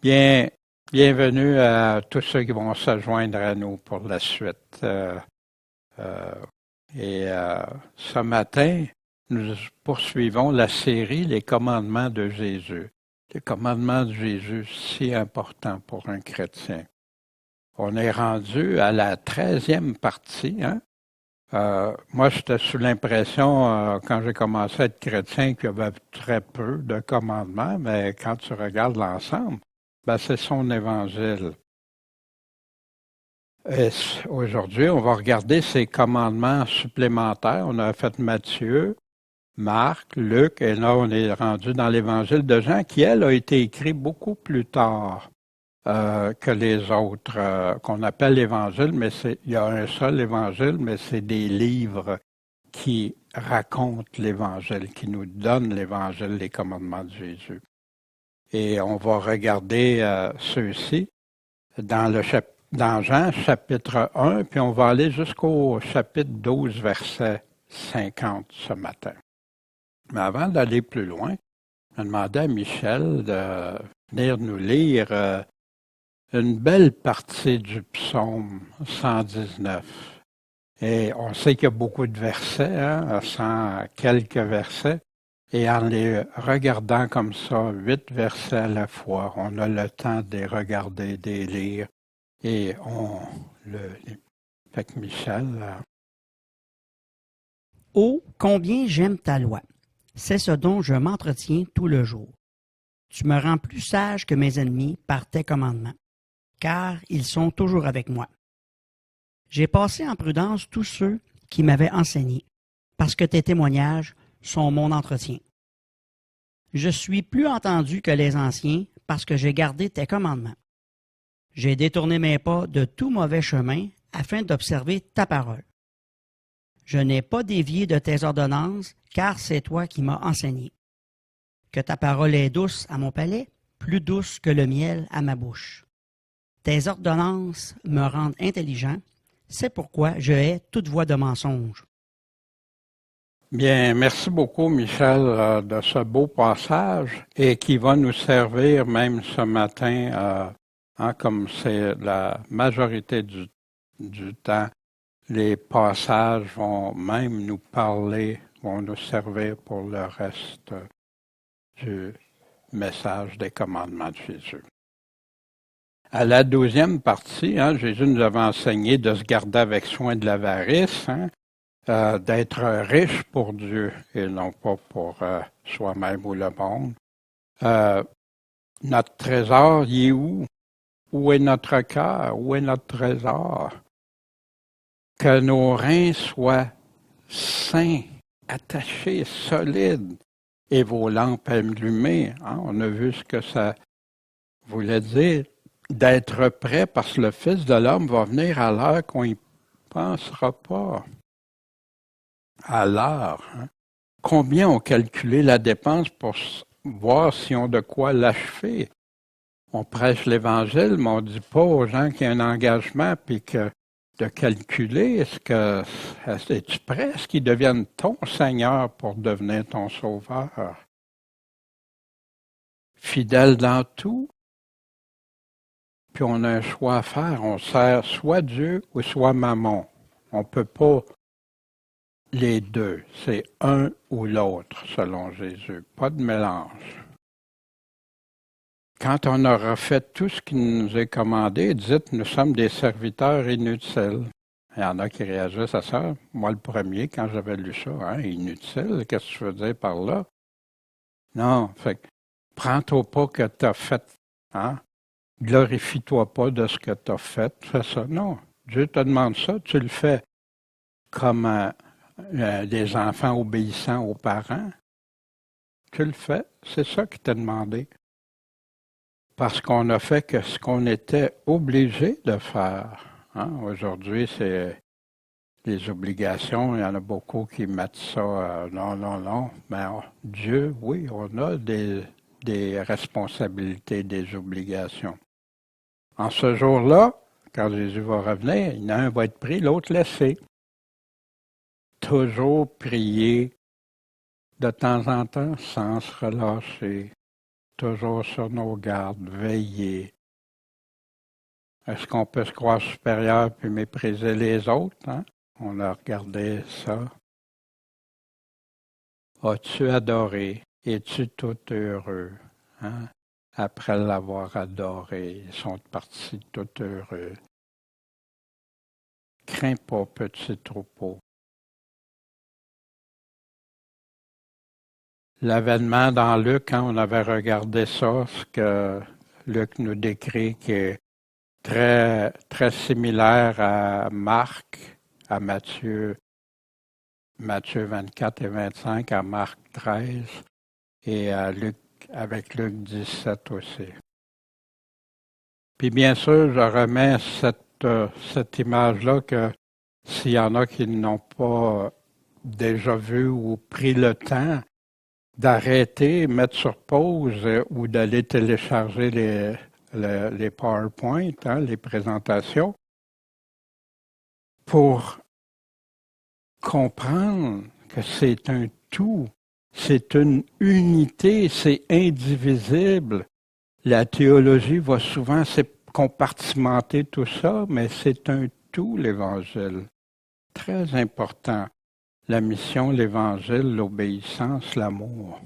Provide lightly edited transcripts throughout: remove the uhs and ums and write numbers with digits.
Bien, bienvenue à tous ceux qui vont se joindre à nous pour la suite. Euh, Ce matin, nous poursuivons la série Les commandements de Jésus. Les commandements de Jésus, si importants pour un chrétien. On est rendu à la 13e partie. Hein? Moi, j'étais sous l'impression, quand j'ai commencé à être chrétien, qu'il y avait très peu de commandements, mais quand tu regardes l'ensemble, ben, c'est son évangile. Aujourd'hui, on va regarder ses commandements supplémentaires. On a fait Matthieu, Marc, Luc, et là, on est rendu dans l'évangile de Jean, qui, elle, a été écrit beaucoup plus tard que les autres, qu'on appelle l'évangile, mais il y a un seul évangile, mais c'est des livres qui racontent l'évangile, qui nous donnent l'évangile, les commandements de Jésus. Et on va regarder ceux-ci dans Jean, chapitre 1, puis on va aller jusqu'au chapitre 12, verset 50 ce matin. Mais avant d'aller plus loin, je demandais à Michel de venir nous lire une belle partie du psaume 119. Et on sait qu'il y a beaucoup de versets, hein, 100 quelques versets. Et en les regardant comme ça, 8 versets à la fois, on a le temps de les regarder, de les lire. Et on le lit. Fait que Michel. Oh, combien j'aime ta loi! C'est ce dont je m'entretiens tout le jour. Tu me rends plus sage que mes ennemis par tes commandements, car ils sont toujours avec moi. J'ai passé en prudence tous ceux qui m'avaient enseigné, parce que tes témoignages sont mon entretien. Je suis plus entendu que les anciens, parce que j'ai gardé tes commandements. J'ai détourné mes pas de tout mauvais chemin afin d'observer ta parole. Je n'ai pas dévié de tes ordonnances, car c'est toi qui m'as enseigné. Que ta parole est douce à mon palais, plus douce que le miel à ma bouche. Tes ordonnances me rendent intelligent, c'est pourquoi je hais toute voie de mensonge. Bien, merci beaucoup, Michel, de ce beau passage et qui va nous servir même ce matin, comme c'est la majorité du temps. Les passages vont même nous parler, vont nous servir pour le reste du message des commandements de Jésus. À la 12e partie, Jésus nous avait enseigné de se garder avec soin de l'avarice, d'être riche pour Dieu et non pas pour soi-même ou le monde. Notre trésor, il est où? Où est notre cœur? Où est notre trésor? Que nos reins soient sains, attachés, solides, et vos lampes allumées. On a vu ce que ça voulait dire, d'être prêt, parce que le Fils de l'homme va venir à l'heure qu'on n'y pensera pas. À l'heure. Combien ont calculé la dépense pour voir si on de quoi l'achever? On prêche l'Évangile, mais on ne dit pas aux gens qu'il y a un engagement, puis que de calculer, es-tu prêt à ce qu'ils deviennent ton Seigneur pour devenir ton Sauveur? Fidèle dans tout, puis on a un choix à faire. On sert soit Dieu ou soit Mammon. On ne peut pas les deux. C'est un ou l'autre, selon Jésus. Pas de mélange. Quand on aura fait tout ce qui nous est commandé, dites, nous sommes des serviteurs inutiles. Il y en a qui réagissent à ça. Moi, le premier, quand j'avais lu ça, inutile, qu'est-ce que tu veux dire par là? Non, fait que, prends-toi pas que tu as fait, glorifie-toi pas de ce que tu as fait, fais ça. Non, Dieu te demande ça, tu le fais comme des enfants obéissants aux parents. Tu le fais, c'est ça qui t'a demandé. Parce qu'on a fait que ce qu'on était obligé de faire. Aujourd'hui, c'est les obligations, il y en a beaucoup qui mettent ça, non. Mais Dieu, oui, on a des responsabilités, des obligations. En ce jour-là, quand Jésus va revenir, il y en a un va être pris, l'autre laissé. Toujours prier de temps en temps sans se relâcher. toujours sur nos gardes, veiller. Est-ce qu'on peut se croire supérieur puis mépriser les autres? Hein? On a regardé ça. As-tu adoré? Es-tu tout heureux? Hein? Après l'avoir adoré, ils sont partis tout heureux. Crains pas, petit troupeau. L'avènement dans Luc, quand on avait regardé ça, ce que Luc nous décrit, qui est très, très similaire à Marc, à Matthieu 24 et 25, à Marc 13 et à Luc, avec Luc 17 aussi. Puis bien sûr, je remets cette image-là que s'il y en a qui n'ont pas déjà vu ou pris le temps d'arrêter, mettre sur pause ou d'aller télécharger les PowerPoint, hein, les présentations, pour comprendre que c'est un tout, c'est une unité, c'est indivisible. La théologie va souvent compartimenter tout ça, mais c'est un tout, l'Évangile. Très important. La mission, l'Évangile, l'obéissance, l'amour.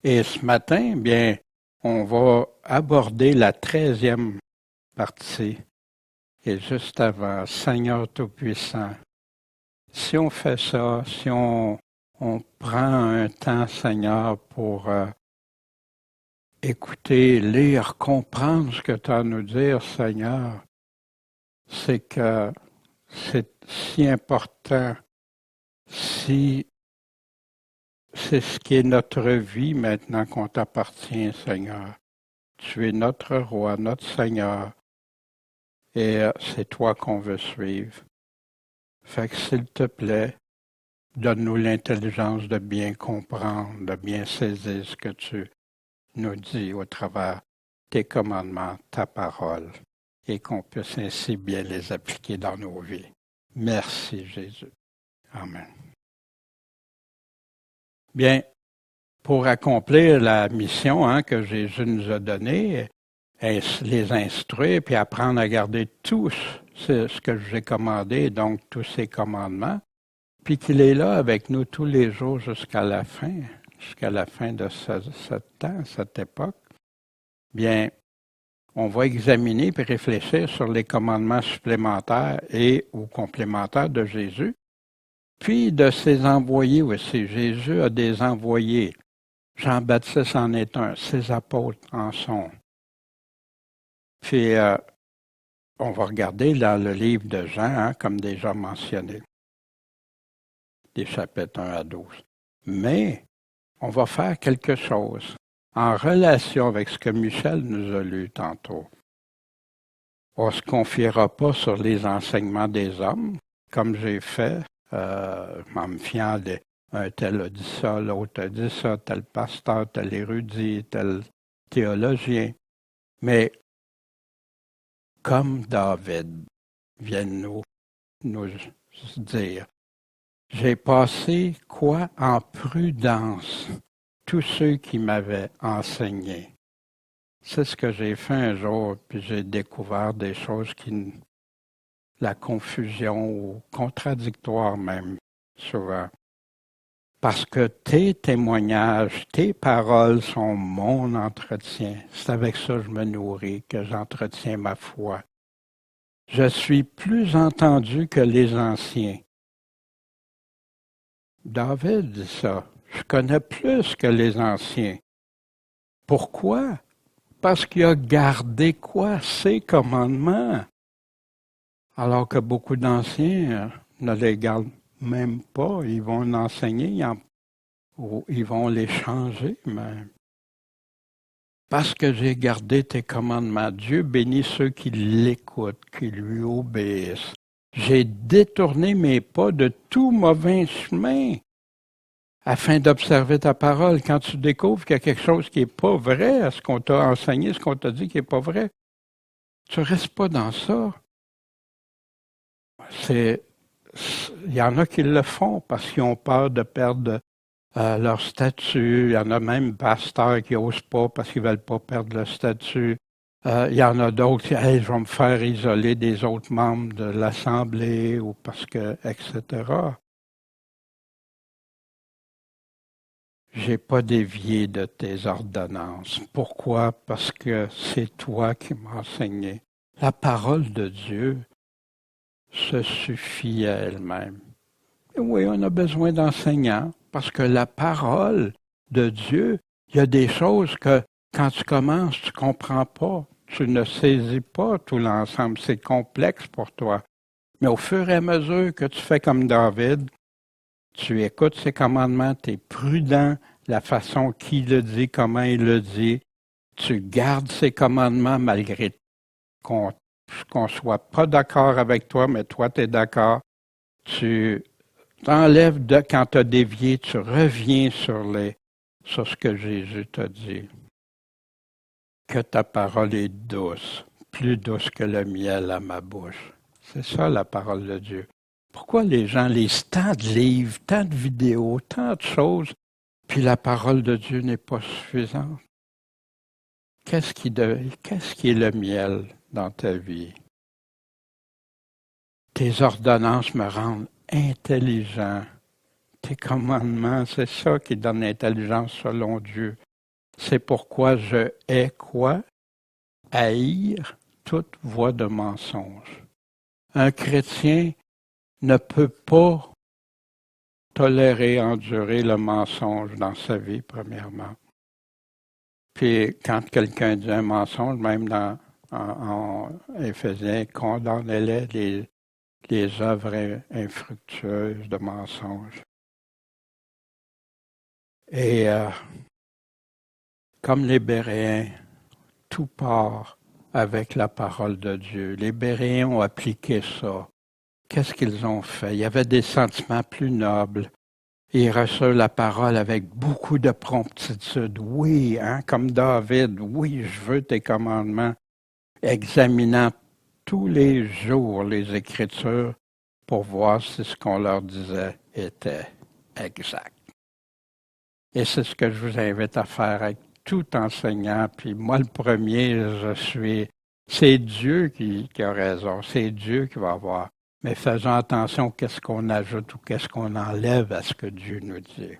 Et ce matin, bien, on va aborder la 13e partie. Et juste avant, Seigneur Tout-Puissant, si on fait ça, si on prend un temps, Seigneur, pour écouter, lire, comprendre ce que tu as à nous dire, Seigneur, c'est que c'est si important, si c'est ce qui est notre vie maintenant qu'on t'appartient, Seigneur. Tu es notre roi, notre Seigneur, et c'est toi qu'on veut suivre. Fait que s'il te plaît, donne-nous l'intelligence de bien comprendre, de bien saisir ce que tu nous dis au travers tes commandements, ta parole, et qu'on puisse ainsi bien les appliquer dans nos vies. Merci Jésus. Amen. Bien, pour accomplir la mission que Jésus nous a donnée, les instruire puis apprendre à garder tout ce que je vous ai commandé, donc tous ces commandements, puis qu'il est là avec nous tous les jours jusqu'à la fin de ce temps, cette époque, bien, on va examiner puis réfléchir sur les commandements supplémentaires et ou complémentaires de Jésus, puis de ses envoyés aussi. Jésus a des envoyés. Jean-Baptiste en est un, ses apôtres en sont. Puis, on va regarder dans le livre de Jean, comme déjà mentionné, des chapitres 1 à 12. Mais, on va faire quelque chose en relation avec ce que Michel nous a lu tantôt. On ne se confiera pas sur les enseignements des hommes, comme j'ai fait, en me fiant un tel a dit ça, l'autre a dit ça, tel pasteur, tel érudit, tel théologien. Mais comme David vient nous dire, j'ai passé quoi en prudence tous ceux qui m'avaient enseigné. C'est ce que j'ai fait un jour, puis j'ai découvert des choses la confusion ou contradictoire même, souvent. Parce que tes témoignages, tes paroles sont mon entretien. C'est avec ça que je me nourris, que j'entretiens ma foi. Je suis plus entendu que les anciens. David dit ça. Je connais plus que les anciens. Pourquoi? Parce qu'il a gardé quoi? Ses commandements. Alors que beaucoup d'anciens ne les gardent même pas. Ils vont l'enseigner ou ils vont les changer même. Parce que j'ai gardé tes commandements. Dieu bénit ceux qui l'écoutent, qui lui obéissent. J'ai détourné mes pas de tout mauvais chemin afin d'observer ta parole. Quand tu découvres qu'il y a quelque chose qui n'est pas vrai, à ce qu'on t'a enseigné, ce qu'on t'a dit qui n'est pas vrai, tu ne restes pas dans ça. Il y en a qui le font parce qu'ils ont peur de perdre leur statut. Il y en a même pasteurs qui n'osent pas parce qu'ils ne veulent pas perdre le statut. Il y en a d'autres qui disent hey, je vais me faire isoler des autres membres de l'Assemblée ou parce que, etc. J'ai pas dévié de tes ordonnances. Pourquoi? Parce que c'est toi qui m'as enseigné. La parole de Dieu se suffit à elle-même. Et oui, on a besoin d'enseignants parce que la parole de Dieu, il y a des choses que quand tu commences, tu comprends pas. Tu ne saisis pas tout l'ensemble. C'est complexe pour toi. Mais au fur et à mesure que tu fais comme David, tu écoutes ses commandements, tu es prudent, la façon qu'il le dit, comment il le dit. Tu gardes ses commandements malgré qu'on soit pas d'accord avec toi, mais toi, tu es d'accord. Tu t'enlèves de quand tu as dévié, tu reviens sur ce que Jésus t'a dit. Que ta parole est douce, plus douce que le miel à ma bouche. C'est ça la parole de Dieu. Pourquoi les gens lisent tant de livres, tant de vidéos, tant de choses, puis la parole de Dieu n'est pas suffisante? Qu'est-ce qui est le miel dans ta vie? Tes ordonnances me rendent intelligent. Tes commandements, c'est ça qui donne l'intelligence selon Dieu. C'est pourquoi je hais quoi? Haïr toute voie de mensonge. Un chrétien ne peut pas tolérer, endurer le mensonge dans sa vie, premièrement. Puis quand quelqu'un dit un mensonge, même en Éphésiens, condamnez-les les œuvres infructueuses de mensonges. Et comme les Béréens, tout part avec la parole de Dieu. Les Béréens ont appliqué ça. Qu'est-ce qu'ils ont fait? Il y avait des sentiments plus nobles. Ils reçurent la parole avec beaucoup de promptitude. Oui, comme David, oui, je veux tes commandements. Examinant tous les jours les Écritures pour voir si ce qu'on leur disait était exact. Et c'est ce que je vous invite à faire avec tout enseignant. Puis moi, le premier, c'est Dieu qui a raison, c'est Dieu qui va avoir. Mais faisons attention qu'est-ce qu'on ajoute ou qu'est-ce qu'on enlève à ce que Dieu nous dit.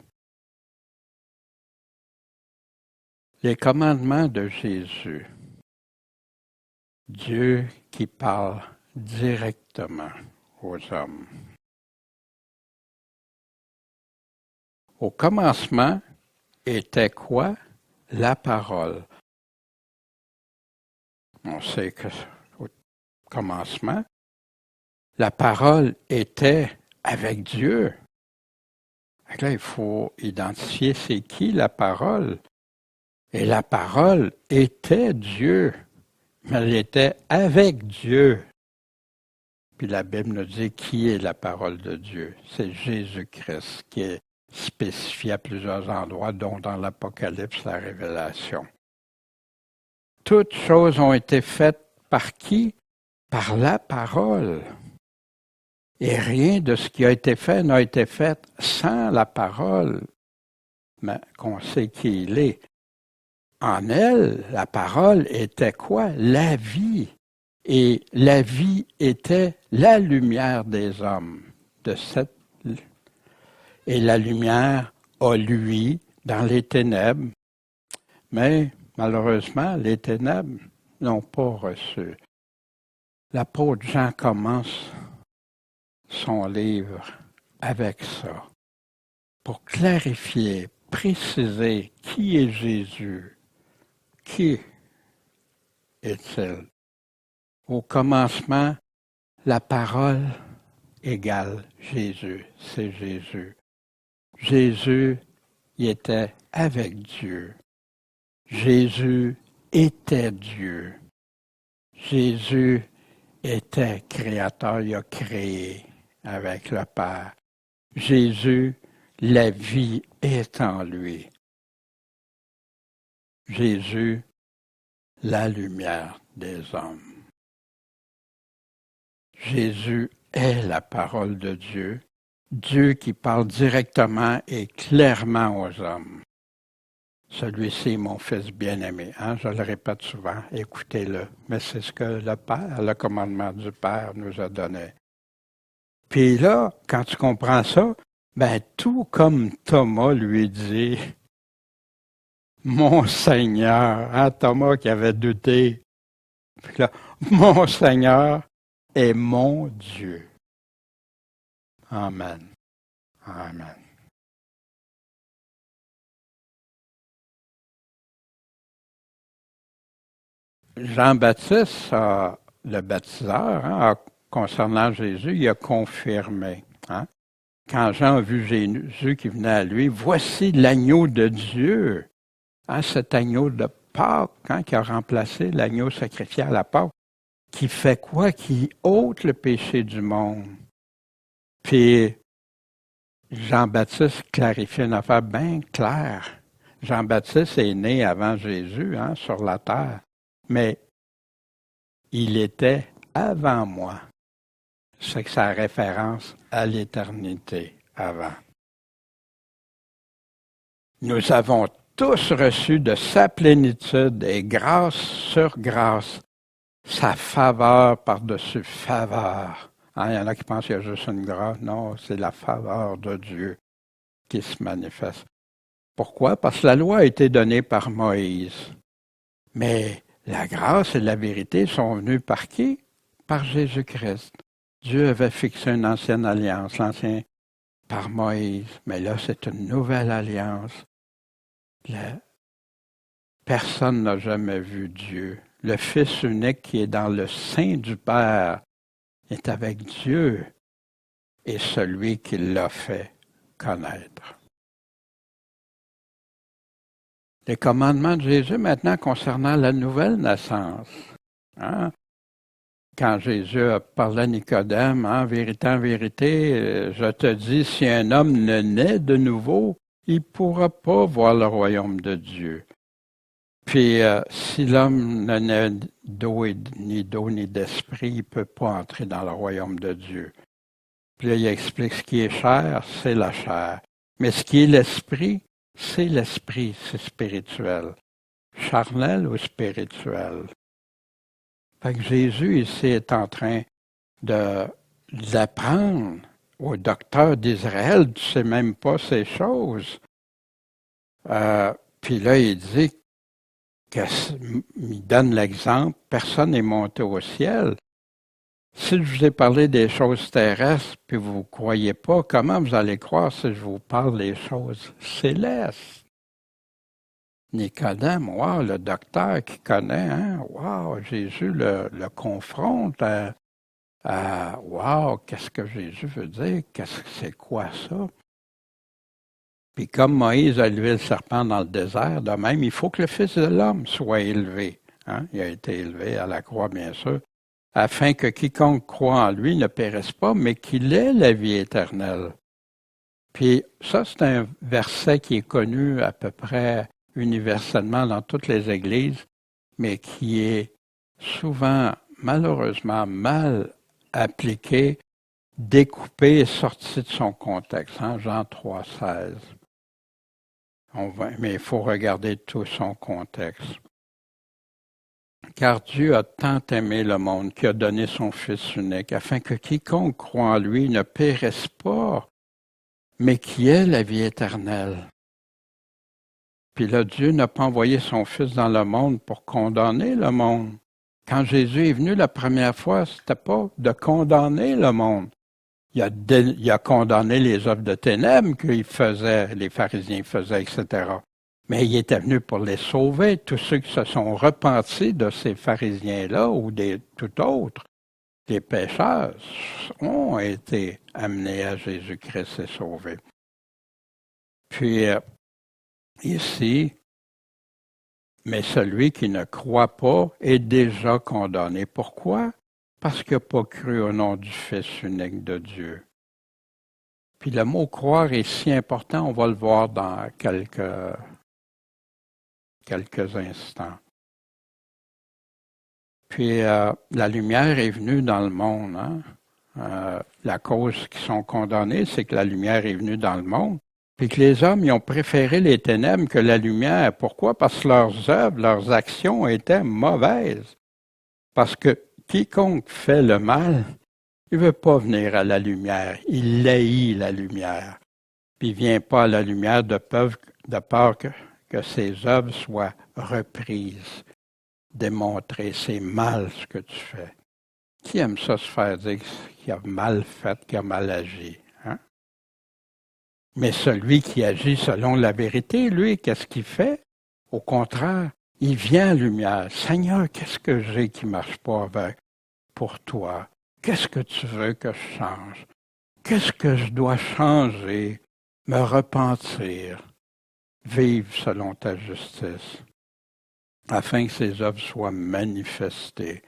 Les commandements de Jésus. Dieu qui parle directement aux hommes. Au commencement était quoi? La parole. On sait qu'au commencement, la parole était avec Dieu. Donc là, il faut identifier c'est qui la parole. Et la parole était Dieu, mais elle était avec Dieu. Puis la Bible nous dit qui est la parole de Dieu. C'est Jésus-Christ qui est spécifié à plusieurs endroits, dont dans l'Apocalypse, la Révélation. Toutes choses ont été faites par qui? Par la parole. Et rien de ce qui a été fait n'a été fait sans la parole, mais qu'on sait qui il est. En elle, la parole était quoi? La vie. Et la vie était la lumière des hommes. Et la lumière a lui dans les ténèbres. Mais malheureusement, les ténèbres n'ont pas reçu. L'apôtre Jean commence son livre avec ça, pour clarifier, préciser qui est Jésus, qui est-il. Au commencement, la parole égale Jésus, c'est Jésus. Jésus, il était avec Dieu. Jésus était Dieu. Jésus était créateur, il a créé avec le Père. Jésus, la vie est en lui. Jésus, la lumière des hommes. Jésus est la parole de Dieu Dieu qui parle directement et clairement aux hommes. Celui-ci est mon fils bien-aimé. Hein? Je le répète souvent, écoutez-le. Mais c'est ce que le Père, le commandement du Père nous a donné. Puis là, quand tu comprends ça, ben tout comme Thomas lui dit, mon Seigneur, hein, Thomas qui avait douté, puis là, mon Seigneur est mon Dieu. Amen. Amen. Jean-Baptiste, le baptiseur, hein, concernant Jésus, il a confirmé. Hein, quand Jean a vu Jésus qui venait à lui, voici l'agneau de Dieu. Hein, cet agneau de Pâques, hein, qui a remplacé l'agneau sacrifié à la Pâques, qui fait quoi? Qui ôte le péché du monde. Puis, Jean-Baptiste clarifie une affaire bien claire. Jean-Baptiste est né avant Jésus, hein, sur la terre, mais il était avant moi. C'est que ça a référence à l'éternité avant. Nous avons tous reçu de sa plénitude et grâce sur grâce, sa faveur par-dessus faveur. Hein, il y en a qui pensent qu'il y a juste une grâce. Non, c'est la faveur de Dieu qui se manifeste. Pourquoi? Parce que la loi a été donnée par Moïse. Mais la grâce et la vérité sont venues par qui? Par Jésus-Christ. Dieu avait fixé une ancienne alliance, l'ancien par Moïse. Mais là, c'est une nouvelle alliance. Personne n'a jamais vu Dieu. Le Fils unique qui est dans le sein du Père est avec Dieu et celui qui l'a fait connaître. Les commandements de Jésus maintenant concernant la nouvelle naissance. Hein? Quand Jésus a parlé à Nicodème, en vérité, je te dis, si un homme ne naît de nouveau, il ne pourra pas voir le royaume de Dieu. Puis, si l'homme ne naît ni d'eau ni d'esprit, il ne peut pas entrer dans le royaume de Dieu. Puis là, il explique ce qui est chair, c'est la chair. Mais ce qui est l'esprit, c'est spirituel. Charnel ou spirituel. Fait que Jésus, ici, est en train d'apprendre au docteur d'Israël, tu ne sais même pas ces choses. Puis là, il dit il donne l'exemple, personne n'est monté au ciel. Si je vous ai parlé des choses terrestres, puis vous ne croyez pas, comment vous allez croire si je vous parle des choses célestes? Nicodème, wow, le docteur qui connaît, hein, wow, Jésus le confronte wow, qu'est-ce que Jésus veut dire? C'est quoi ça? Puis comme Moïse a élevé le serpent dans le désert, de même, il faut que le Fils de l'homme soit élevé. Hein? Il a été élevé à la croix, bien sûr, afin que quiconque croit en lui ne périsse pas, mais qu'il ait la vie éternelle. Puis ça, c'est un verset qui est connu à peu près universellement dans toutes les églises, mais qui est souvent, malheureusement, mal appliqué, découpé et sorti de son contexte. Hein? Jean 3,16. Mais il faut regarder tout son contexte. Car Dieu a tant aimé le monde qu'il a donné son Fils unique, afin que quiconque croit en lui ne périsse pas, mais qui ait la vie éternelle. Puis là, Dieu n'a pas envoyé son Fils dans le monde pour condamner le monde. Quand Jésus est venu la première fois, ce n'était pas de condamner le monde. Il a condamné les œuvres de ténèbres qu'ils faisaient, les pharisiens faisaient, etc. Mais il était venu pour les sauver, tous ceux qui se sont repentis de ces pharisiens-là ou tout autres. Les pécheurs ont été amenés à Jésus-Christ et sauvés. Puis, ici, mais celui qui ne croit pas est déjà condamné. Pourquoi? Parce qu'il n'a pas cru au nom du Fils unique de Dieu. Puis le mot croire est si important, on va le voir dans quelques instants. Puis la lumière est venue dans le monde. Hein? La cause qui sont condamnés, c'est que la lumière est venue dans le monde, puis que les hommes ils ont préféré les ténèbres que la lumière. Pourquoi? Parce que leurs œuvres, leurs actions étaient mauvaises. Parce que quiconque fait le mal, il ne veut pas venir à la lumière. Il haït la lumière. Puis il ne vient pas à la lumière de peur que ses œuvres soient reprises, démontrées. C'est mal ce que tu fais. Qui aime ça se faire dire qu'il a mal fait, qu'il a mal agi? Hein? Mais celui qui agit selon la vérité, lui, qu'est-ce qu'il fait? Au contraire, il vient à la lumière. Seigneur, qu'est-ce que j'ai qui ne marche pas pour toi? Qu'est-ce que tu veux que je change? Qu'est-ce que je dois changer? Me repentir, vivre selon ta justice, afin que ces œuvres soient manifestées,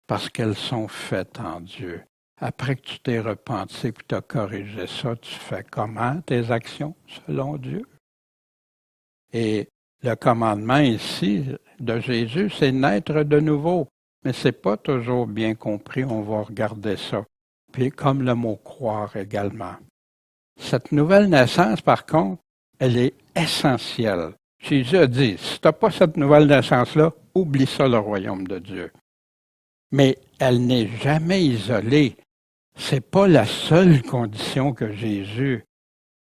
parce qu'elles sont faites en Dieu. Après que tu t'es repenti et que tu as corrigé ça, tu fais comment tes actions selon Dieu? Et le commandement ici de Jésus, c'est naître de nouveau. Mais ce n'est pas toujours bien compris, on va regarder ça. Puis comme le mot croire également. Cette nouvelle naissance, par contre, elle est essentielle. Jésus a dit, si tu n'as pas cette nouvelle naissance-là, oublie ça, le royaume de Dieu. Mais elle n'est jamais isolée. C'est pas la seule condition que Jésus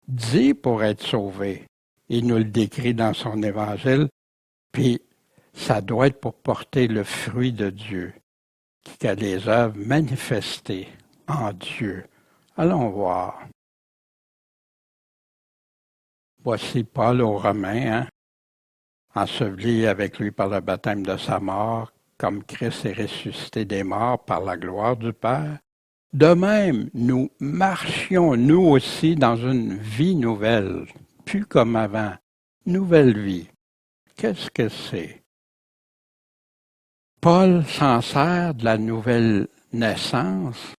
dit pour être sauvé. Il nous le décrit dans son évangile, puis ça doit être pour porter le fruit de Dieu, qui a les œuvres manifestées en Dieu. Allons voir. Voici Paul aux Romains, enseveli avec lui par le baptême de sa mort, comme Christ est ressuscité des morts par la gloire du Père. De même, nous marchions nous aussi dans une vie nouvelle, plus comme avant, nouvelle vie. Qu'est-ce que c'est? Paul s'en sert de la nouvelle naissance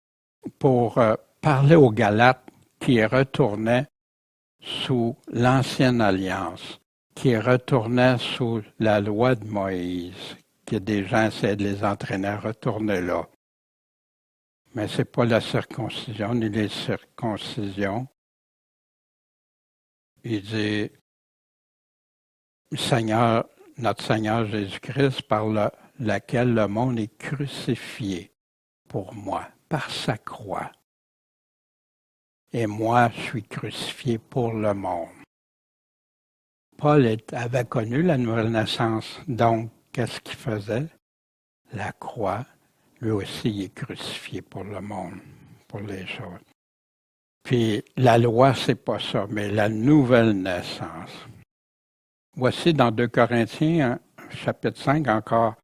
pour parler aux Galates qui retournaient sous l'ancienne alliance, qui retournaient sous la loi de Moïse, que des gens essaient de les entraîner à retourner là. Mais ce n'est pas la circoncision ni les circoncisions. Il dit, Seigneur, notre Seigneur Jésus-Christ, par laquelle le monde est crucifié pour moi, par sa croix. Et moi, je suis crucifié pour le monde. Paul avait connu la nouvelle naissance, donc qu'est-ce qu'il faisait? La croix. Lui aussi, il est crucifié pour le monde, pour les choses. Puis la loi, c'est pas ça, mais la nouvelle naissance. Voici dans 2 Corinthiens, chapitre 5, encore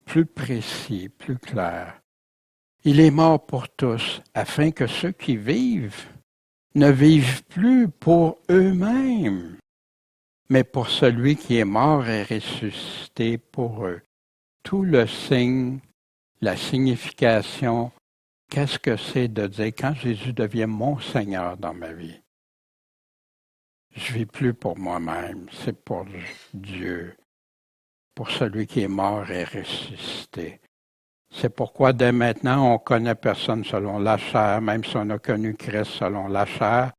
plus précis, plus clair. Il est mort pour tous, afin que ceux qui vivent ne vivent plus pour eux-mêmes, mais pour celui qui est mort et ressuscité pour eux. Tout le signe, la signification, qu'est-ce que c'est de dire quand Jésus devient mon Seigneur dans ma vie? Je ne vis plus pour moi-même, c'est pour Dieu, pour celui qui est mort et ressuscité. C'est pourquoi dès maintenant, on ne connaît personne selon la chair, même si on a connu Christ selon la chair.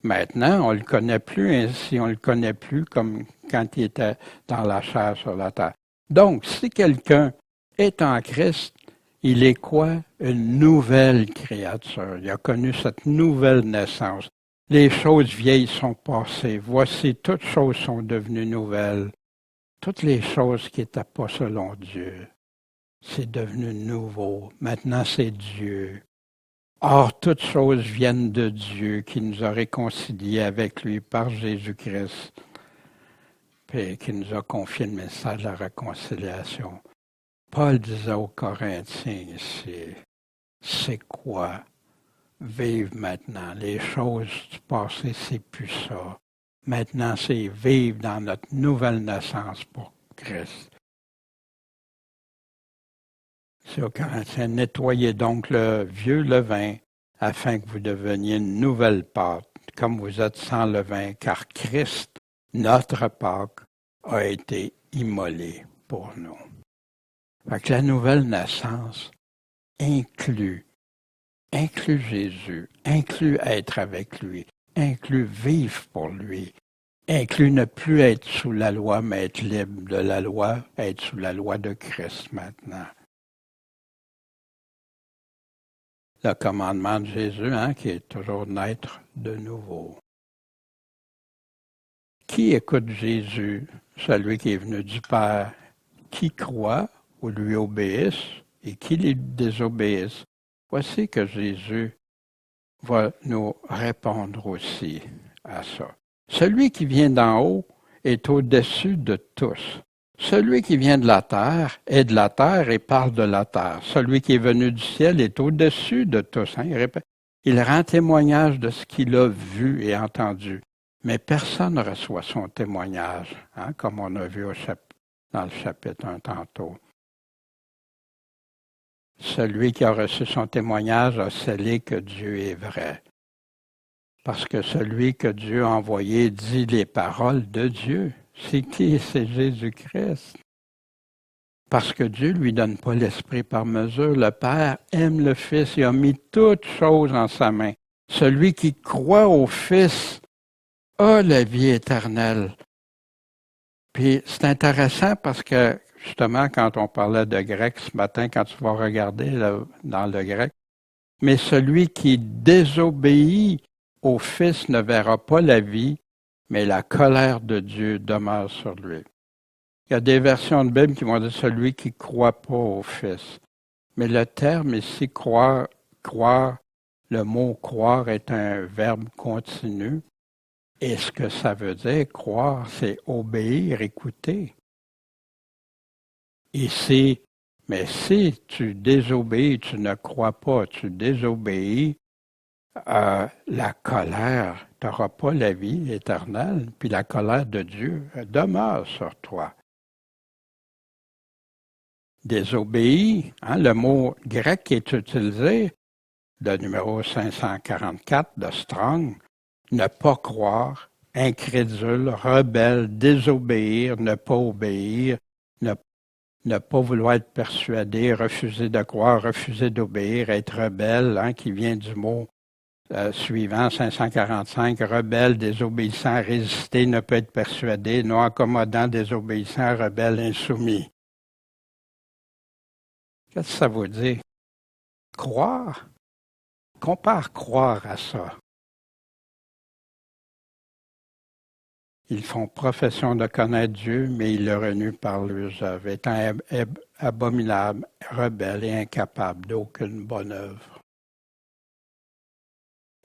Maintenant, on ne le connaît plus ainsi, on ne le connaît plus comme quand il était dans la chair sur la terre. Donc, si quelqu'un est en Christ, il est quoi? Une nouvelle créature. Il a connu cette nouvelle naissance. Les choses vieilles sont passées. Voici, toutes choses sont devenues nouvelles. Toutes les choses qui n'étaient pas selon Dieu. C'est devenu nouveau. Maintenant, c'est Dieu. Or, toutes choses viennent de Dieu qui nous a réconciliés avec lui par Jésus-Christ et qui nous a confié le message de la réconciliation. Paul disait aux Corinthiens ici, c'est quoi vivre maintenant? Les choses du passé, c'est plus ça. Maintenant, c'est vivre dans notre nouvelle naissance pour Christ. C'est aux Corinthiens, nettoyez donc le vieux levain afin que vous deveniez une nouvelle pâte, comme vous êtes sans levain, car Christ, notre Pâque, a été immolé pour nous. Fait que la nouvelle naissance inclut inclut Jésus, inclut être avec lui, inclut vivre pour lui, inclut ne plus être sous la loi, mais être libre de la loi, être sous la loi de Christ maintenant. Le commandement de Jésus, qui est toujours naître de nouveau. Qui écoute Jésus? Celui qui est venu du Père. Qui croit ou lui obéisse et qui lui désobéisse. Voici que Jésus va nous répondre aussi à ça. Celui qui vient d'en haut est au-dessus de tous. Celui qui vient de la terre est de la terre et parle de la terre. Celui qui est venu du ciel est au-dessus de tous. Il rend témoignage de ce qu'il a vu et entendu. Mais personne ne reçoit son témoignage, comme on a vu dans le chapitre 1 tantôt. Celui qui a reçu son témoignage a scellé que Dieu est vrai. Parce que celui que Dieu a envoyé dit les paroles de Dieu. C'est qui? C'est Jésus-Christ. Parce que Dieu ne lui donne pas l'Esprit par mesure. Le Père aime le Fils et a mis toutes choses en sa main. Celui qui croit au Fils a la vie éternelle. Puis c'est intéressant parce que, justement, quand on parlait de grec ce matin, quand tu vas regarder dans le grec, mais celui qui désobéit au Fils ne verra pas la vie, mais la colère de Dieu demeure sur lui. Il y a des versions de Bible qui vont dire celui qui ne croit pas au Fils. Mais le terme ici, croire, le mot croire est un verbe continu. Et ce que ça veut dire, croire, c'est obéir, écouter. Ici, mais si tu désobéis, tu ne crois pas, tu désobéis, la colère, tu n'auras pas la vie éternelle, puis la colère de Dieu demeure sur toi. Désobéir, le mot grec qui est utilisé, le numéro 544 de Strong, ne pas croire, incrédule, rebelle, désobéir, ne pas obéir, ne pas vouloir être persuadé, refuser de croire, refuser d'obéir, être rebelle, qui vient du mot suivant, 545, rebelle, désobéissant, résister, ne peut être persuadé, non accommodant, désobéissant, rebelle, insoumis. Qu'est-ce que ça veut dire? Croire? Compare croire à ça. Ils font profession de connaître Dieu, mais ils le renient par leurs œuvres, étant abominables, rebelles et incapables d'aucune bonne œuvre.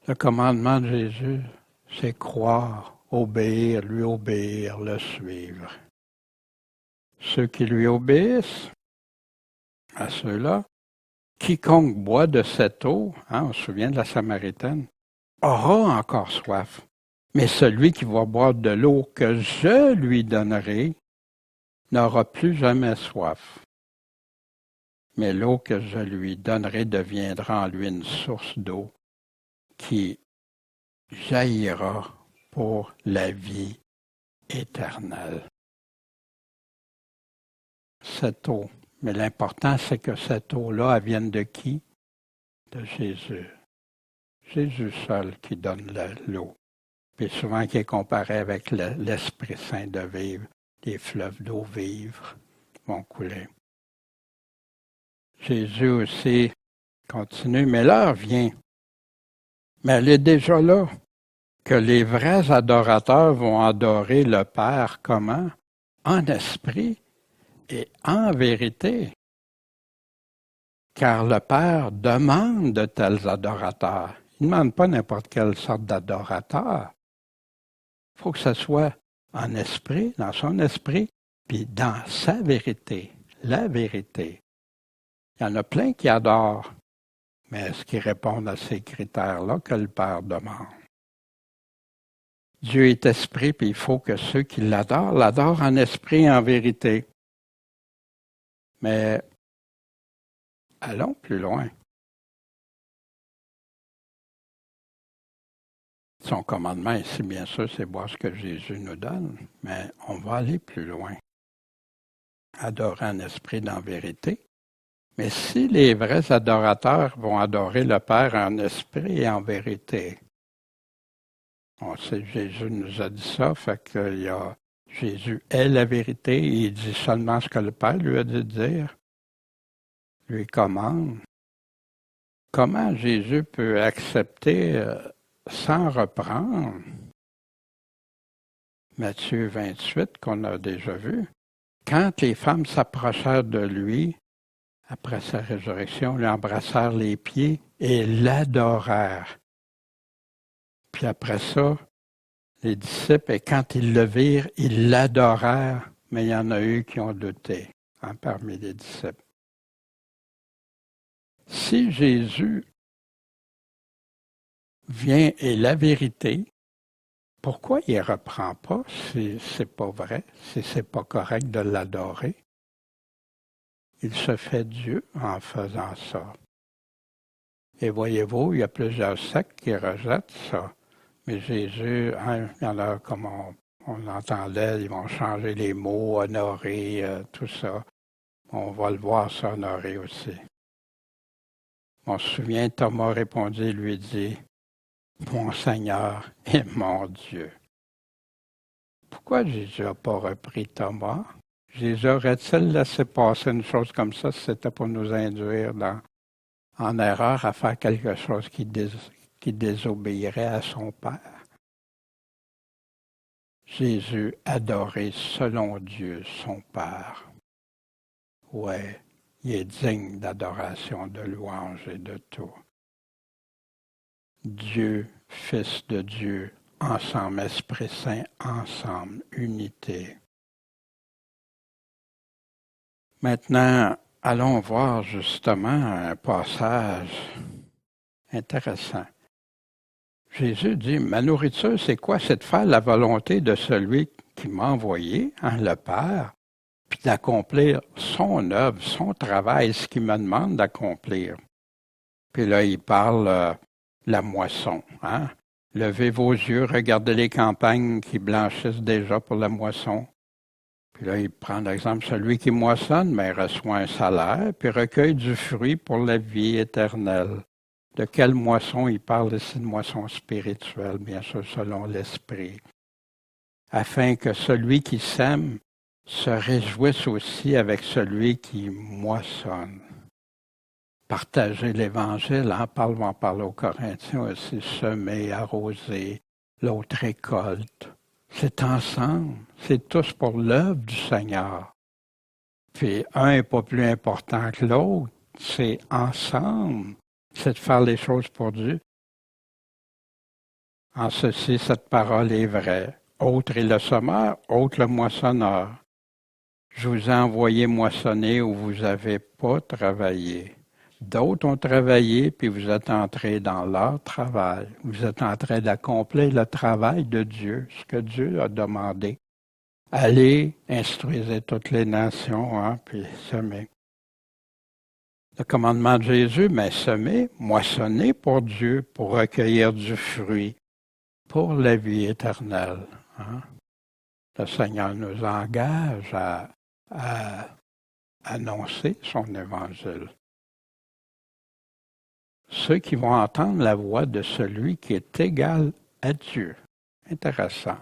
Le commandement de Jésus, c'est croire, obéir, le suivre. Ceux qui lui obéissent, à ceux-là, quiconque boit de cette eau, on se souvient de la Samaritaine, aura encore soif. Mais celui qui va boire de l'eau que je lui donnerai n'aura plus jamais soif. Mais l'eau que je lui donnerai deviendra en lui une source d'eau qui jaillira pour la vie éternelle. Cette eau. Mais l'important, c'est que cette eau-là, elle vienne de qui? De Jésus. Jésus seul qui donne l'eau. Puis souvent qui est comparé avec l'Esprit Saint de vivre. Les fleuves d'eau vive vont couler. Jésus aussi continue, mais l'heure vient. Mais elle est déjà là. Que les vrais adorateurs vont adorer le Père comment? En esprit et en vérité. Car le Père demande de tels adorateurs. Il ne demande pas n'importe quelle sorte d'adorateur. Il faut que ce soit en esprit, dans son esprit, puis dans sa vérité, la vérité. Il y en a plein qui adorent, mais est-ce qu'ils répondent à ces critères-là que le Père demande? Dieu est esprit, puis il faut que ceux qui l'adorent en esprit et en vérité. Mais allons plus loin. Son commandement ici, bien sûr, c'est voir ce que Jésus nous donne, mais on va aller plus loin. Adorer en esprit et en vérité. Mais si les vrais adorateurs vont adorer le Père en esprit et en vérité, on sait que Jésus nous a dit ça, fait que Jésus est la vérité et il dit seulement ce que le Père lui a dit de dire, lui commande. Comment Jésus peut accepter sans reprendre Matthieu 28 qu'on a déjà vu, quand les femmes s'approchèrent de lui après sa résurrection, lui embrassèrent les pieds et l'adorèrent. Puis après ça, les disciples, et quand ils le virent, ils l'adorèrent, mais il y en a eu qui ont douté parmi les disciples. Si Jésus vient et la vérité, pourquoi il ne reprend pas si c'est pas vrai, si c'est pas correct de l'adorer? Il se fait Dieu en faisant ça. Et voyez-vous, il y a plusieurs sectes qui rejettent ça. Mais Jésus, il y en a comme on entendait, ils vont changer les mots, honorer, tout ça. On va le voir s'honorer aussi. On se souvient, Thomas répondit, lui dit, « Mon Seigneur et mon Dieu. » Pourquoi Jésus n'a pas repris Thomas? Jésus aurait-il laissé passer une chose comme ça si c'était pour nous induire en erreur à faire quelque chose qui désobéirait à son Père? Jésus adorait selon Dieu, son Père. Ouais, il est digne d'adoration, de louange et de tout. Dieu, Fils de Dieu, ensemble, Esprit Saint, ensemble, unité. Maintenant, allons voir justement un passage intéressant. Jésus dit, « Ma nourriture, c'est quoi? C'est de faire la volonté de celui qui m'a envoyé, le Père, puis d'accomplir son œuvre, son travail, ce qu'il me demande d'accomplir. » Puis là, il parle la moisson. Levez vos yeux, regardez les campagnes qui blanchissent déjà pour la moisson. Puis là, il prend l'exemple, celui qui moissonne, mais reçoit un salaire, puis recueille du fruit pour la vie éternelle. De quelle moisson il parle ici? De moisson spirituelle, bien sûr, selon l'Esprit. Afin que celui qui sème se réjouisse aussi avec celui qui moissonne. Partager l'Évangile, on va en parler aux Corinthiens aussi, semer, arroser, l'autre récolte. C'est ensemble, c'est tous pour l'œuvre du Seigneur. Puis un n'est pas plus important que l'autre, c'est ensemble, c'est de faire les choses pour Dieu. En ceci, cette parole est vraie. Autre est le semeur, autre le moissonneur. Je vous ai envoyé moissonner où vous n'avez pas travaillé. D'autres ont travaillé, puis vous êtes entrés dans leur travail. Vous êtes en train d'accomplir le travail de Dieu, ce que Dieu a demandé. Allez, instruisez toutes les nations, puis semez. Le commandement de Jésus, mais semer, moissonner pour Dieu, pour recueillir du fruit, pour la vie éternelle. Le Seigneur nous engage à annoncer son évangile. Ceux qui vont entendre la voix de celui qui est égal à Dieu. Intéressant.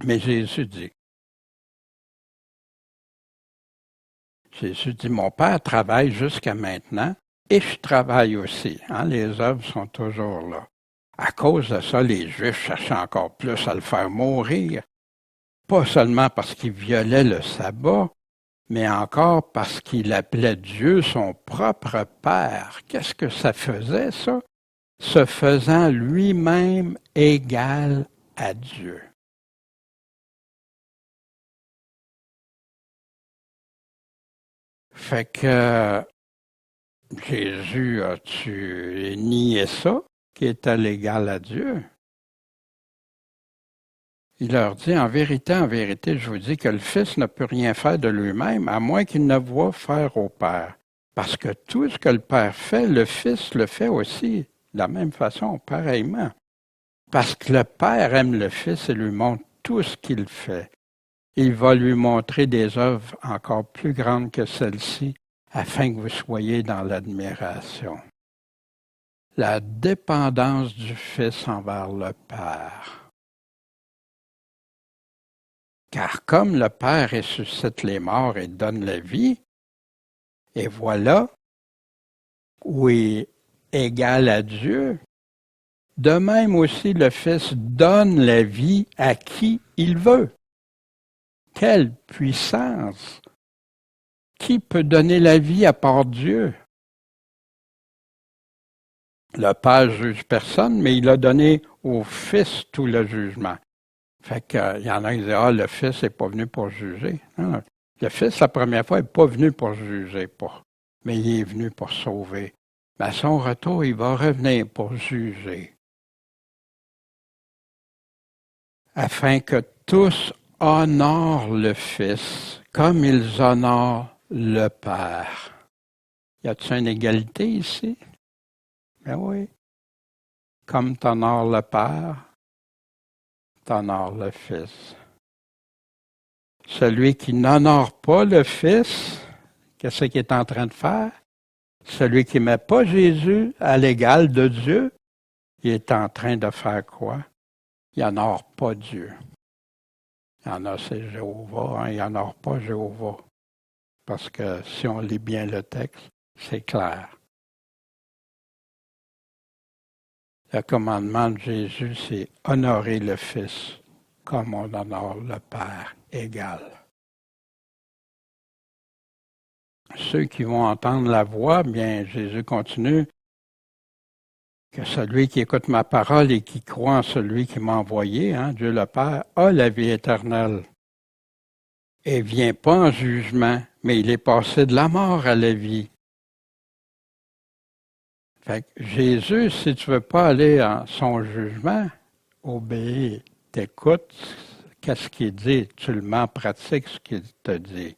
Mais Jésus dit, mon Père travaille jusqu'à maintenant et je travaille aussi. Les œuvres sont toujours là. À cause de ça, les Juifs cherchaient encore plus à le faire mourir. Pas seulement parce qu'il violait le sabbat, mais encore parce qu'il appelait Dieu son propre Père. Qu'est-ce que ça faisait, ça? Se faisant lui-même égal à Dieu. Fait que Jésus a-tu nié ça, qui était l'égal à Dieu? Il leur dit, en vérité, je vous dis que le Fils ne peut rien faire de lui-même, à moins qu'il ne voie faire au Père. Parce que tout ce que le Père fait, le Fils le fait aussi, de la même façon, pareillement. Parce que le Père aime le Fils et lui montre tout ce qu'il fait. Il va lui montrer des œuvres encore plus grandes que celles-ci, afin que vous soyez dans l'admiration. La dépendance du Fils envers le Père. Car comme le Père ressuscite les morts et donne la vie, et voilà où il est égal à Dieu, de même aussi le Fils donne la vie à qui il veut. Quelle puissance! Qui peut donner la vie à part Dieu? Le Père juge personne, mais il a donné au Fils tout le jugement. Fait qu'il y en a qui disent, le Fils n'est pas venu pour juger. Non, le Fils, la première fois, n'est pas venu pour juger, mais il est venu pour sauver. Mais à son retour, il va revenir pour juger. Afin que tous honorent le Fils comme ils honorent le Père. Y a-t-il une égalité ici? Ben oui. Comme tu honores le Père, tu honores le Fils. Celui qui n'honore pas le Fils, qu'est-ce qu'il est en train de faire? Celui qui ne met pas Jésus à l'égal de Dieu, il est en train de faire quoi? Il n'honore pas Dieu. Il y en a, c'est Jéhovah, il n'honore pas Jéhovah. Parce que si on lit bien le texte, c'est clair. Le commandement de Jésus, c'est honorer le Fils comme on honore le Père égal. Ceux qui vont entendre la voix, bien, Jésus continue, que celui qui écoute ma parole et qui croit en celui qui m'a envoyé, Dieu le Père, a la vie éternelle. Et ne vient pas en jugement, mais il est passé de la mort à la vie. Fait que Jésus, si tu ne veux pas aller en son jugement, obéis, t'écoutes, qu'est-ce qu'il dit, tu le mets en pratique ce qu'il te dit.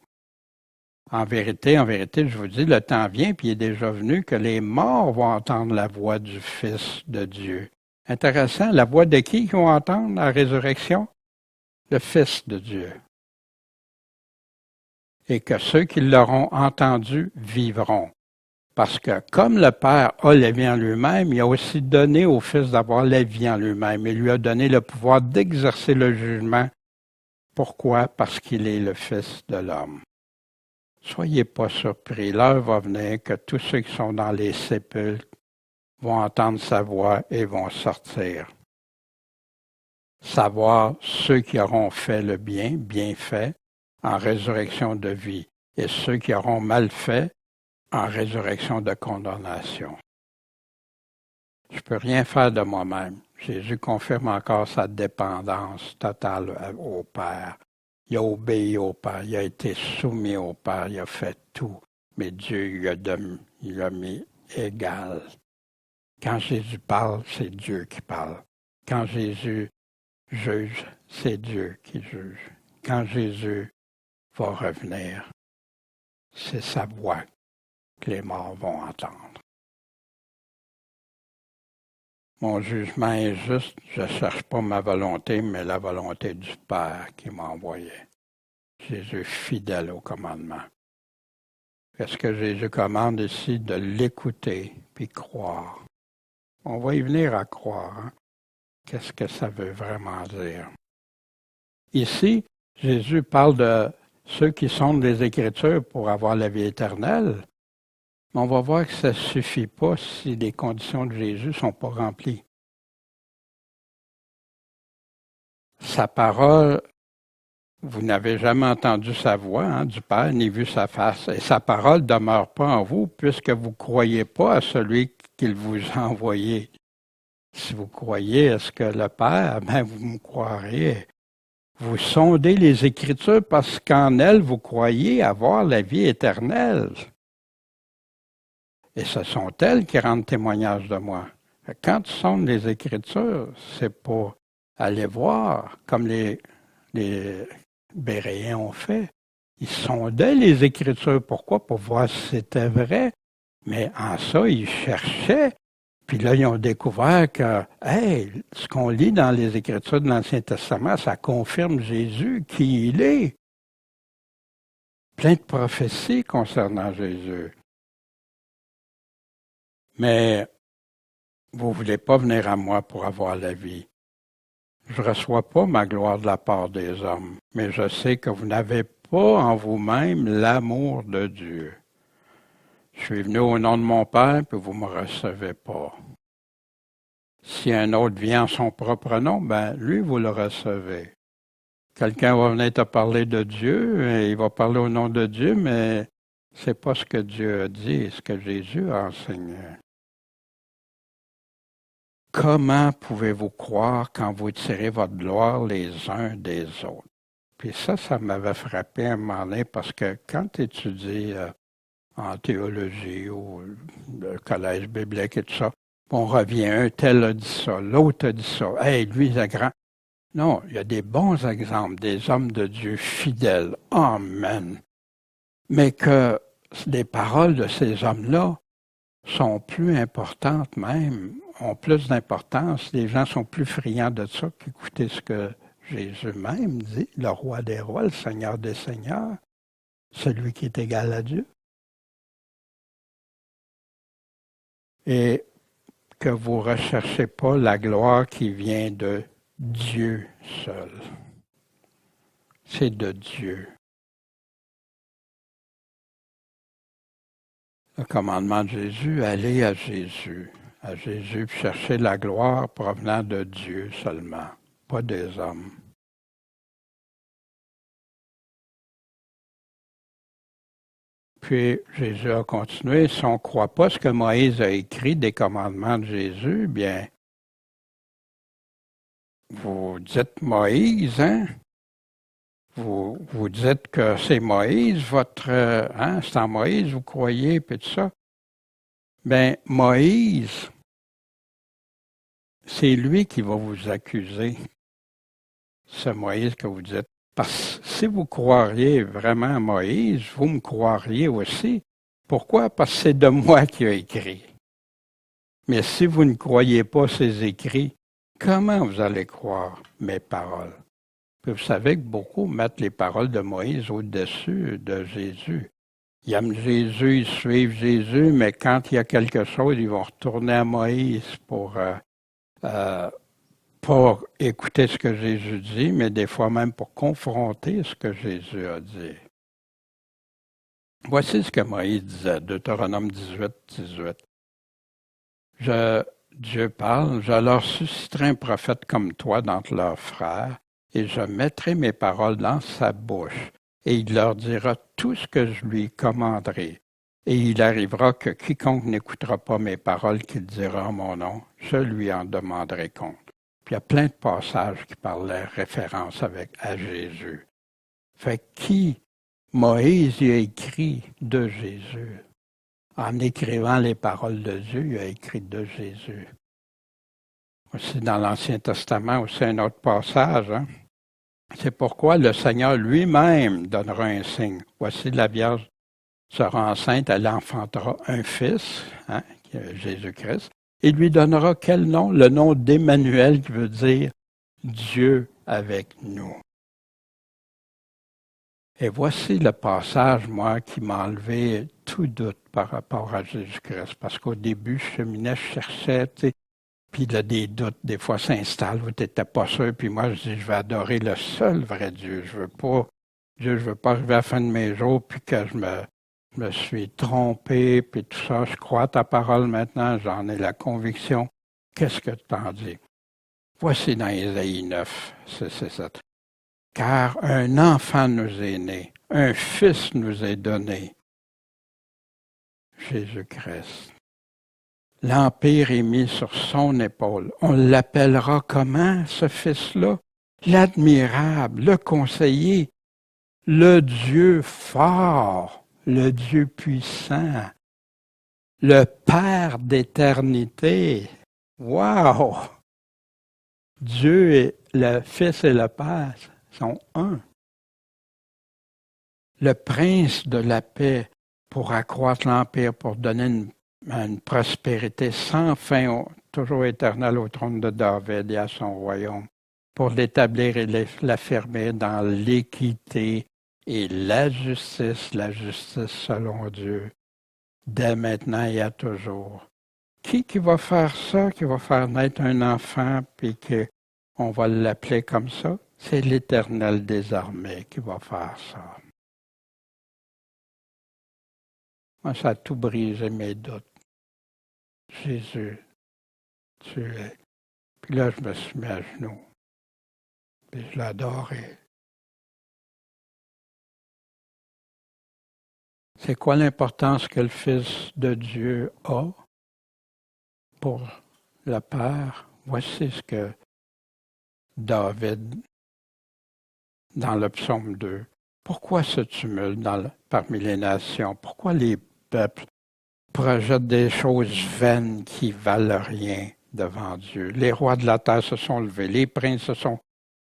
En vérité, je vous dis, le temps vient, puis il est déjà venu, que les morts vont entendre la voix du Fils de Dieu. Intéressant, la voix de qui vont entendre la résurrection? Le Fils de Dieu. Et que ceux qui l'auront entendu vivront. Parce que comme le Père a la vie en lui-même, il a aussi donné au Fils d'avoir la vie en lui-même. Il lui a donné le pouvoir d'exercer le jugement. Pourquoi? Parce qu'il est le Fils de l'homme. Soyez pas surpris, l'heure va venir que tous ceux qui sont dans les sépulcres vont entendre sa voix et vont sortir. Savoir ceux qui auront fait le bien fait, en résurrection de vie, et ceux qui auront mal fait, en résurrection de condamnation. Je ne peux rien faire de moi-même. Jésus confirme encore sa dépendance totale au Père. Il a obéi au Père, il a été soumis au Père, il a fait tout. Mais Dieu il a mis égal. Quand Jésus parle, c'est Dieu qui parle. Quand Jésus juge, c'est Dieu qui juge. Quand Jésus va revenir, c'est sa voix que les morts vont entendre. Mon jugement est juste, je ne cherche pas ma volonté, mais la volonté du Père qui m'a envoyé. Jésus fidèle au commandement. Est-ce que Jésus commande ici de l'écouter puis croire? On va y venir à croire. Qu'est-ce que ça veut vraiment dire? Ici, Jésus parle de ceux qui sondent les Écritures pour avoir la vie éternelle. Mais on va voir que ça ne suffit pas si les conditions de Jésus ne sont pas remplies. Sa parole, vous n'avez jamais entendu sa voix du Père, ni vu sa face. Et sa parole ne demeure pas en vous, puisque vous ne croyez pas à celui qu'il vous a envoyé. Si vous croyez à ce que le Père, vous me croirez. Vous sondez les Écritures parce qu'en elles, vous croyez avoir la vie éternelle. Et ce sont elles qui rendent témoignage de moi. Quand tu sondes les Écritures, c'est pour aller voir, comme les Béréens ont fait. Ils sondaient les Écritures. Pourquoi? Pour voir si c'était vrai. Mais en ça, ils cherchaient. Puis là, ils ont découvert que, ce qu'on lit dans les Écritures de l'Ancien Testament, ça confirme Jésus, qui il est. plein de prophéties concernant Jésus. Mais vous ne voulez pas venir à moi pour avoir la vie. Je ne reçois pas ma gloire de la part des hommes, mais je sais que vous n'avez pas en vous-même l'amour de Dieu. Je suis venu au nom de mon Père, puis vous ne me recevez pas. Si un autre vient en son propre nom, lui, vous le recevez. Quelqu'un va venir te parler de Dieu, et il va parler au nom de Dieu, mais c'est pas ce que Dieu a dit, ce que Jésus a enseigné. Comment pouvez-vous croire quand vous tirez votre gloire les uns des autres? Puis ça m'avait frappé un moment donné, parce que quand tu étudies en théologie ou le collège biblique et tout ça, on revient, un tel a dit ça, l'autre a dit ça, hey, lui, il est grand. Non, il y a des bons exemples, des hommes de Dieu fidèles. Amen. Mais que les paroles de ces hommes-là sont plus importantes même, ont plus d'importance. Les gens sont plus friands de ça qu'écouter ce que Jésus même dit, le roi des rois, le Seigneur des seigneurs, celui qui est égal à Dieu. Et que vous ne recherchez pas la gloire qui vient de Dieu seul. C'est de Dieu. Le commandement de Jésus, allez à Jésus, puis chercher la gloire provenant de Dieu seulement, pas des hommes. Puis Jésus a continué, si on ne croit pas ce que Moïse a écrit des commandements de Jésus, bien, vous dites Moïse, hein? Vous dites que c'est Moïse, c'est en Moïse, vous croyez, puis tout ça. Bien, Moïse, c'est lui qui va vous accuser, ce Moïse que vous dites. Parce que si vous croiriez vraiment à Moïse, vous me croiriez aussi. Pourquoi? Parce que c'est de moi qui a écrit. Mais si vous ne croyez pas ces écrits, comment vous allez croire mes paroles? Puis vous savez que beaucoup mettent les paroles de Moïse au-dessus de Jésus. Ils aiment Jésus, ils suivent Jésus, mais quand il y a quelque chose, ils vont retourner à Moïse pour pas écouter ce que Jésus dit, mais des fois même pour confronter ce que Jésus a dit. Voici ce que Moïse disait, Deutéronome 18, 18. Dieu parle, je leur susciterai un prophète comme toi d'entre leurs frères, et je mettrai mes paroles dans sa bouche, et il leur dira tout ce que je lui commanderai. Et il arrivera que quiconque n'écoutera pas mes paroles qu'il dira en mon nom, je lui en demanderai compte. Puis il y a plein de passages qui parlaient référence à Jésus. Fait qui Moïse y a écrit de Jésus. En écrivant les paroles de Dieu, il a écrit de Jésus. Aussi dans l'Ancien Testament, aussi un autre passage. Hein? C'est pourquoi le Seigneur lui-même donnera un signe. Voici la Vierge sera enceinte, elle enfantera un fils, Jésus-Christ, et lui donnera quel nom? Le nom d'Emmanuel, qui veut dire Dieu avec nous. Et voici le passage, moi, qui m'a enlevé tout doute par rapport à Jésus-Christ. Parce qu'au début, je cheminais, je cherchais, puis là, des doutes, des fois, s'installent, où tu n'étais pas sûr. Puis moi, je dis, je vais adorer le seul vrai Dieu. Je veux pas arriver à la fin de mes jours, puis que je me suis trompé, puis tout ça. Je crois à ta parole maintenant, j'en ai la conviction. Qu'est-ce que tu t'en dis? Voici dans Ésaïe 9, c'est ça. Car un enfant nous est né, un fils nous est donné, Jésus-Christ. L'empire est mis sur son épaule. On l'appellera comment, ce fils-là? L'admirable, le conseiller, le Dieu fort, le Dieu puissant, le Père d'éternité. Wow! Dieu et le Fils et le Père sont un. Le prince de la paix pour accroître l'empire, pour donner une prospérité sans fin, toujours éternelle au trône de David et à son royaume, pour l'établir et l'affirmer dans l'équité et la justice selon Dieu, dès maintenant et à toujours. Qui va faire ça, qui va faire naître un enfant, puis qu'on va l'appeler comme ça? C'est l'Éternel des armées qui va faire ça. Moi, ça a tout brisé mes doutes. Jésus, tu es. Puis là, je me suis mis à genoux. Puis je l'adorais. C'est quoi l'importance que le Fils de Dieu a pour le Père? Voici ce que David, dans le psaume 2, pourquoi ce tumulte parmi les nations? Pourquoi les peuples projettent des choses vaines qui valent rien devant Dieu? Les rois de la terre se sont levés, les princes se sont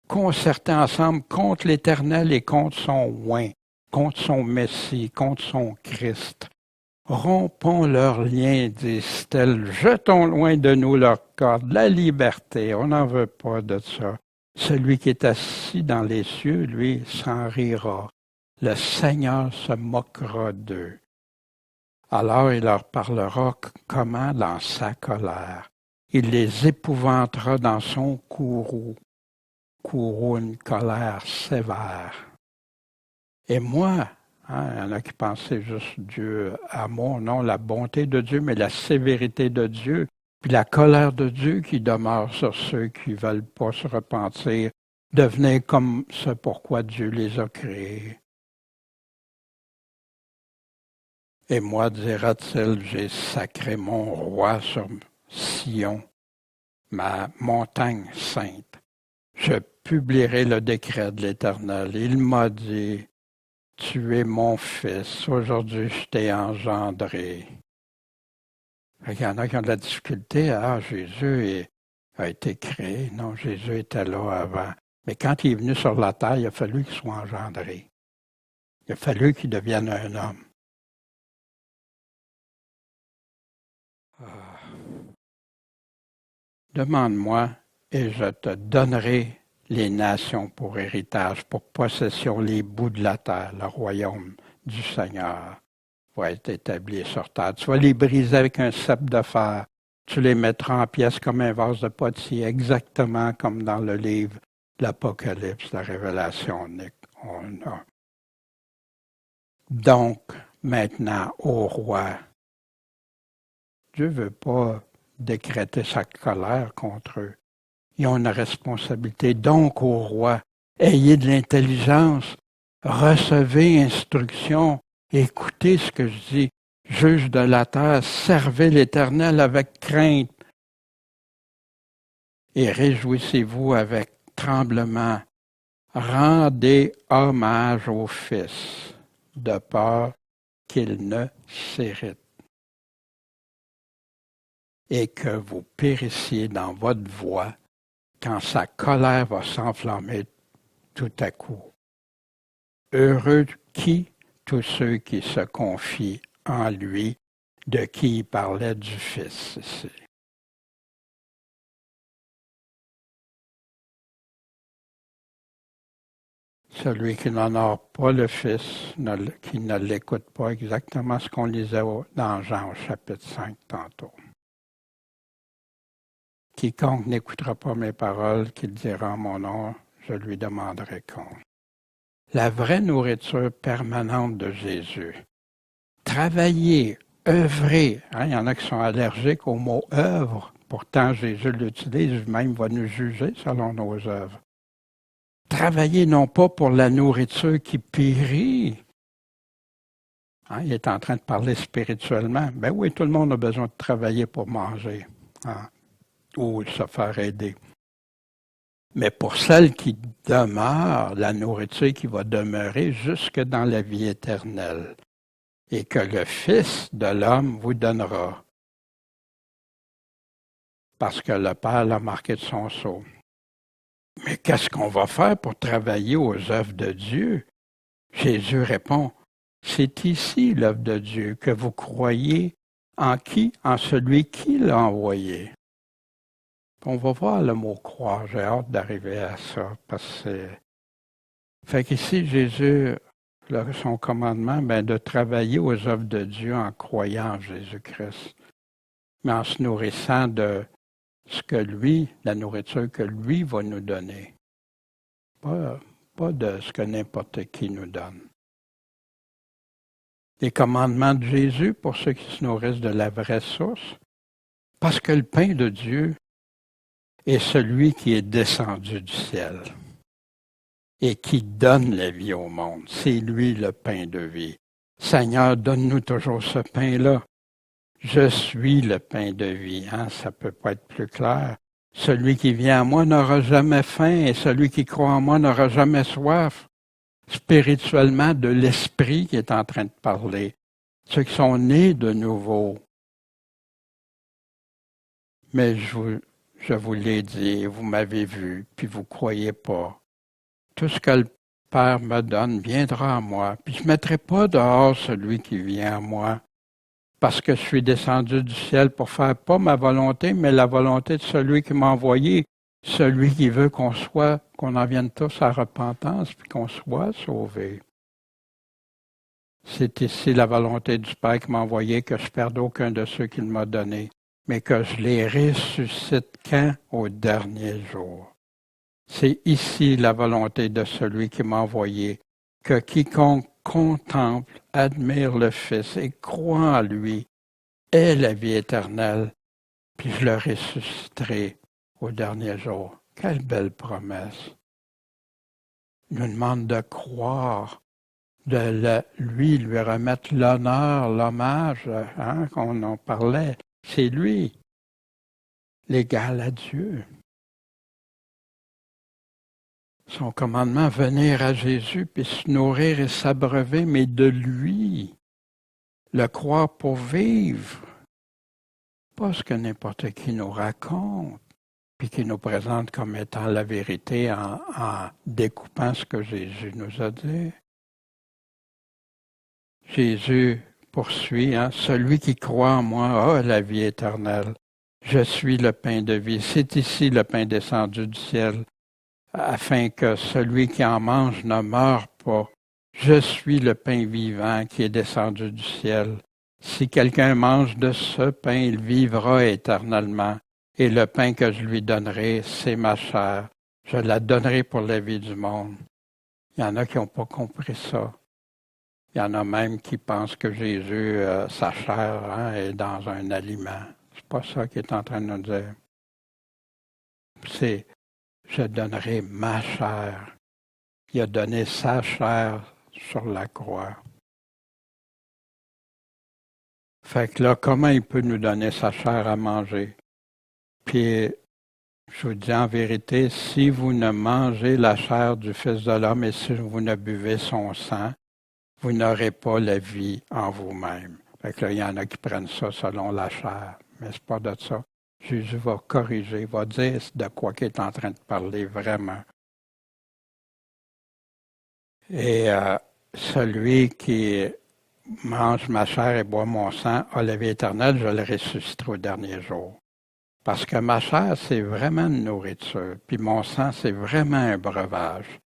concertés ensemble contre l'Éternel et contre son oint, contre son Messie, contre son Christ. Rompons leurs liens, disent-elles, jetons loin de nous leurs cordes, la liberté, on n'en veut pas de ça. Celui qui est assis dans les cieux, lui, s'en rira. Le Seigneur se moquera d'eux. Alors il leur parlera comment dans sa colère. Il les épouvantera dans son courroux, une colère sévère. Et moi, il y en a qui pensaient juste Dieu amour, non, la bonté de Dieu, mais la sévérité de Dieu, puis la colère de Dieu qui demeure sur ceux qui ne veulent pas se repentir, devenir comme ce pourquoi Dieu les a créés. Et moi, dira-t-il, j'ai sacré mon roi sur Sion, ma montagne sainte. Je publierai le décret de l'Éternel. Il m'a dit, tu es mon fils, aujourd'hui je t'ai engendré. Il y en a qui ont de la difficulté. Jésus a été créé. Non, Jésus était là avant. Mais quand il est venu sur la terre, il a fallu qu'il soit engendré. Il a fallu qu'il devienne un homme. Demande-moi et je te donnerai les nations pour héritage, pour possession, les bouts de la terre, le royaume du Seigneur va être établi sur terre. Tu vas les briser avec un cep de fer. Tu les mettras en pièces comme un vase de potier, exactement comme dans le livre de l'Apocalypse, la Révélation. On a. Donc, maintenant, au roi, Dieu ne veut pas décréter sa colère contre eux. Ils ont une responsabilité. Donc, au roi, ayez de l'intelligence, recevez instruction, écoutez ce que je dis. Juge de la terre, servez l'Éternel avec crainte et réjouissez-vous avec tremblement. Rendez hommage au Fils, de peur qu'il ne s'irrite et que vous périssiez dans votre voie quand sa colère va s'enflammer tout à coup. Heureux qui? Tous ceux qui se confient en lui, de qui il parlait du Fils ici. Celui qui n'honore pas le Fils, qui ne l'écoute pas, exactement ce qu'on lisait dans Jean au chapitre 5 tantôt. Quiconque n'écoutera pas mes paroles, qu'il dira en mon nom, je lui demanderai compte. La vraie nourriture permanente de Jésus. Travailler, œuvrer. Il y en a qui sont allergiques au mot œuvre. Pourtant, Jésus l'utilise, même va nous juger selon nos œuvres. Travailler non pas pour la nourriture qui périt. Il est en train de parler spirituellement. Ben oui, tout le monde a besoin de travailler pour manger. Ou se faire aider. Mais pour celle qui demeure, la nourriture qui va demeurer jusque dans la vie éternelle, et que le Fils de l'homme vous donnera, parce que le Père l'a marqué de son sceau. Mais qu'est-ce qu'on va faire pour travailler aux œuvres de Dieu? Jésus répond, c'est ici l'œuvre de Dieu, que vous croyez en qui? En celui qui l'a envoyé. On va voir le mot croire. J'ai hâte d'arriver à ça. Parce que fait qu'ici, Jésus son commandement, ben, de travailler aux œuvres de Dieu en croyant en Jésus-Christ, mais en se nourrissant de ce que lui, la nourriture que lui va nous donner, pas de ce que n'importe qui nous donne. Les commandements de Jésus pour ceux qui se nourrissent de la vraie source, parce que le pain de Dieu est celui qui est descendu du ciel et qui donne la vie au monde. C'est lui le pain de vie. Seigneur, donne-nous toujours ce pain-là. Je suis le pain de vie. Hein? Ça ne peut pas être plus clair. Celui qui vient à moi n'aura jamais faim et celui qui croit en moi n'aura jamais soif. Spirituellement, de l'esprit qui est en train de parler. Ceux qui sont nés de nouveau. Mais je vous l'ai dit, vous m'avez vu, puis vous ne croyez pas. Tout ce que le Père me donne viendra à moi, puis je ne mettrai pas dehors celui qui vient à moi, parce que je suis descendu du ciel pour faire pas ma volonté, mais la volonté de celui qui m'a envoyé, celui qui veut qu'on en vienne tous à repentance, puis qu'on soit sauvés. C'est ici la volonté du Père qui m'a envoyé, que je perde aucun de ceux qu'il m'a donnés, mais que je les ressuscite quand? Au dernier jour. C'est ici la volonté de celui qui m'a envoyé, que quiconque contemple, admire le Fils et croit en lui ait la vie éternelle, puis je le ressusciterai au dernier jour. Quelle belle promesse! Il nous demande de croire, de lui remettre l'honneur, l'hommage, hein, qu'on en parlait. C'est lui, l'égal à Dieu. Son commandement, venir à Jésus, puis se nourrir et s'abreuver, mais de lui. Le croire pour vivre. Pas ce que n'importe qui nous raconte, puis qui nous présente comme étant la vérité en découpant ce que Jésus nous a dit. Jésus poursuit, hein, celui qui croit en moi a la vie éternelle. Je suis le pain de vie. C'est ici le pain descendu du ciel, afin que celui qui en mange ne meure pas. Je suis le pain vivant qui est descendu du ciel. Si quelqu'un mange de ce pain, il vivra éternellement. Et le pain que je lui donnerai, c'est ma chair. Je la donnerai pour la vie du monde. Il y en a qui n'ont pas compris ça. Il y en a même qui pensent que Jésus, sa chair, hein, est dans un aliment. C'est pas ça qu'il est en train de nous dire. C'est je donnerai ma chair. Il a donné sa chair sur la croix. Fait que là, comment il peut nous donner sa chair à manger? Puis, je vous dis en vérité, si vous ne mangez la chair du Fils de l'homme et si vous ne buvez son sang, vous n'aurez pas la vie en vous-même. Fait que là, il y en a qui prennent ça selon la chair, mais c'est pas de ça. Jésus va corriger, va dire de quoi il est en train de parler vraiment. Et celui qui mange ma chair et boit mon sang a la vie éternelle, je le ressusciterai au dernier jour. Parce que ma chair, c'est vraiment une nourriture, puis mon sang, c'est vraiment un breuvage.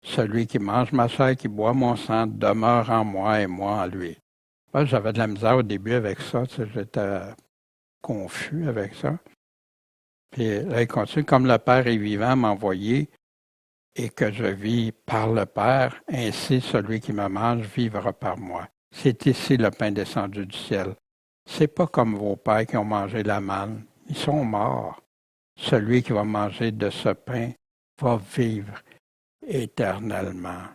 Celui qui mange ma chair, qui boit mon sang, demeure en moi et moi en lui. Moi, j'avais de la misère au début avec ça, tu sais, j'étais confus avec ça. Puis là, il continue, comme le Père est vivant, m'a envoyé, et que je vis par le Père, ainsi celui qui me mange vivra par moi. C'est ici le pain descendu du ciel. C'est pas comme vos pères qui ont mangé la manne. Ils sont morts. Celui qui va manger de ce pain va vivre éternellement.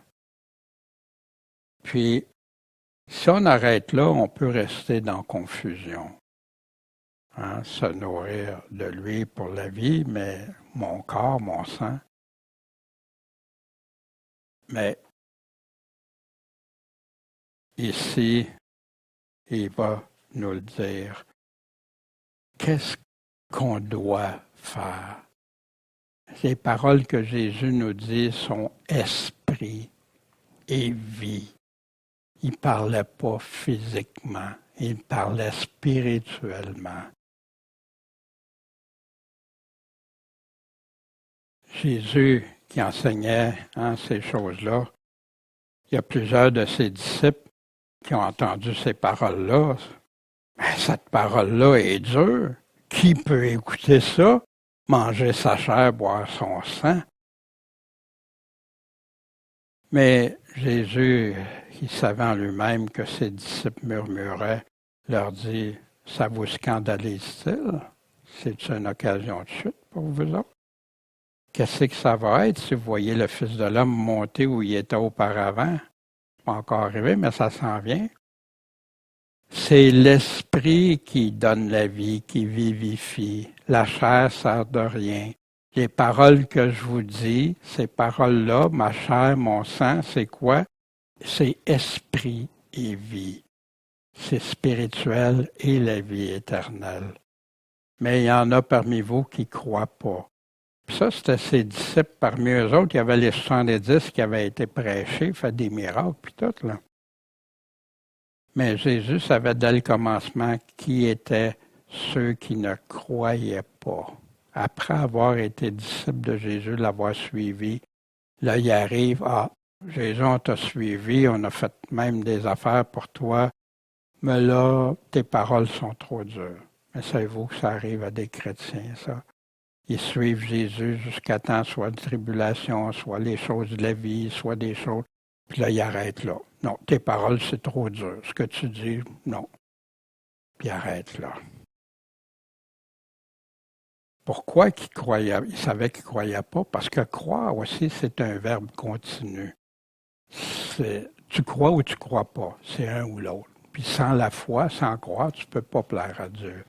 Puis, si on arrête là, on peut rester dans confusion. Hein, se nourrir de lui pour la vie, mais mon corps, mon sang. Mais ici, il va nous le dire. Qu'est-ce qu'on doit faire? Les paroles que Jésus nous dit sont esprit et vie. Il ne parlait pas physiquement, il parlait spirituellement. Jésus qui enseignait ces choses-là, Il y a plusieurs de ses disciples qui ont entendu ces paroles-là. Mais cette parole-là est dure. Qui peut écouter ça? Manger sa chair, boire son sang? Mais Jésus, qui savait en lui-même que ses disciples murmuraient, leur dit, « Ça vous scandalise-t-il? C'est une occasion de chute pour vous autres? Qu'est-ce que ça va être si vous voyez le Fils de l'homme monter où il était auparavant? Pas encore arrivé, mais ça s'en vient. C'est l'Esprit qui donne la vie, qui vivifie. La chair sert de rien. Les paroles que je vous dis, ces paroles-là, ma chair, mon sang, c'est quoi? C'est esprit et vie. C'est spirituel et la vie éternelle. Mais il y en a parmi vous qui ne croient pas. Puis ça, c'était ses disciples. Parmi eux autres, il y avait les 70 qui avaient été prêchés, fait des miracles, puis tout, là. Mais Jésus savait dès le commencement qui étaient ceux qui ne croyaient pas. Après avoir été disciple de Jésus, l'avoir suivi, là, il arrive, « Ah, Jésus, on t'a suivi, on a fait même des affaires pour toi, mais là, tes paroles sont trop dures. » Mais savez-vous que ça arrive à des chrétiens, ça? Ils suivent Jésus jusqu'à temps, soit de tribulation, soit les choses de la vie, soit des choses. Puis là, ils arrêtent là. Non, tes paroles, c'est trop dur. Ce que tu dis, non. Puis arrête là. Pourquoi qu'ils croyaient? Ils savaient qu'ils ne croyaient pas, parce que croire aussi, c'est un verbe continu. Tu crois ou tu ne crois pas. C'est un ou l'autre. Puis sans la foi, sans croire, tu ne peux pas plaire à Dieu.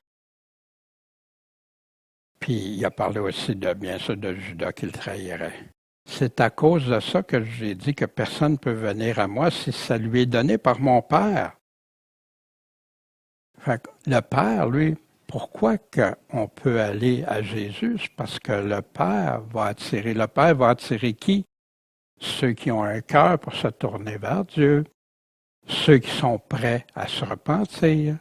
Puis il a parlé aussi de, bien sûr, de Judas qui le trahirait. C'est à cause de ça que j'ai dit que personne ne peut venir à moi si ça lui est donné par mon Père. Fait que le Père, lui, pourquoi qu'on peut aller à Jésus? C'est parce que le Père va attirer. Le Père va attirer qui? Ceux qui ont un cœur pour se tourner vers Dieu, ceux qui sont prêts à se repentir,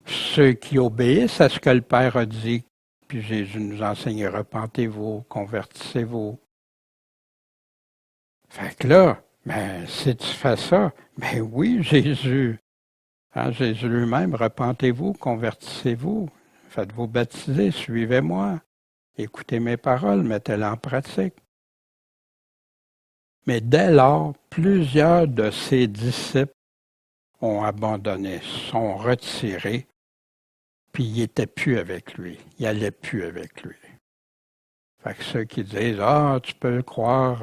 ceux qui obéissent à ce que le Père a dit. Puis Jésus nous enseigne, repentez-vous, convertissez-vous. Fait que là, ben, si tu fais ça, ben oui, Jésus. Hein, Jésus lui-même, repentez-vous, convertissez-vous, faites-vous baptiser, suivez-moi, écoutez mes paroles, mettez-les en pratique. Mais dès lors, plusieurs de ses disciples ont abandonné, sont retirés, puis ils n'étaient plus avec lui, ils n'allaient plus avec lui. Fait que ceux qui disent « Ah, tu peux croire,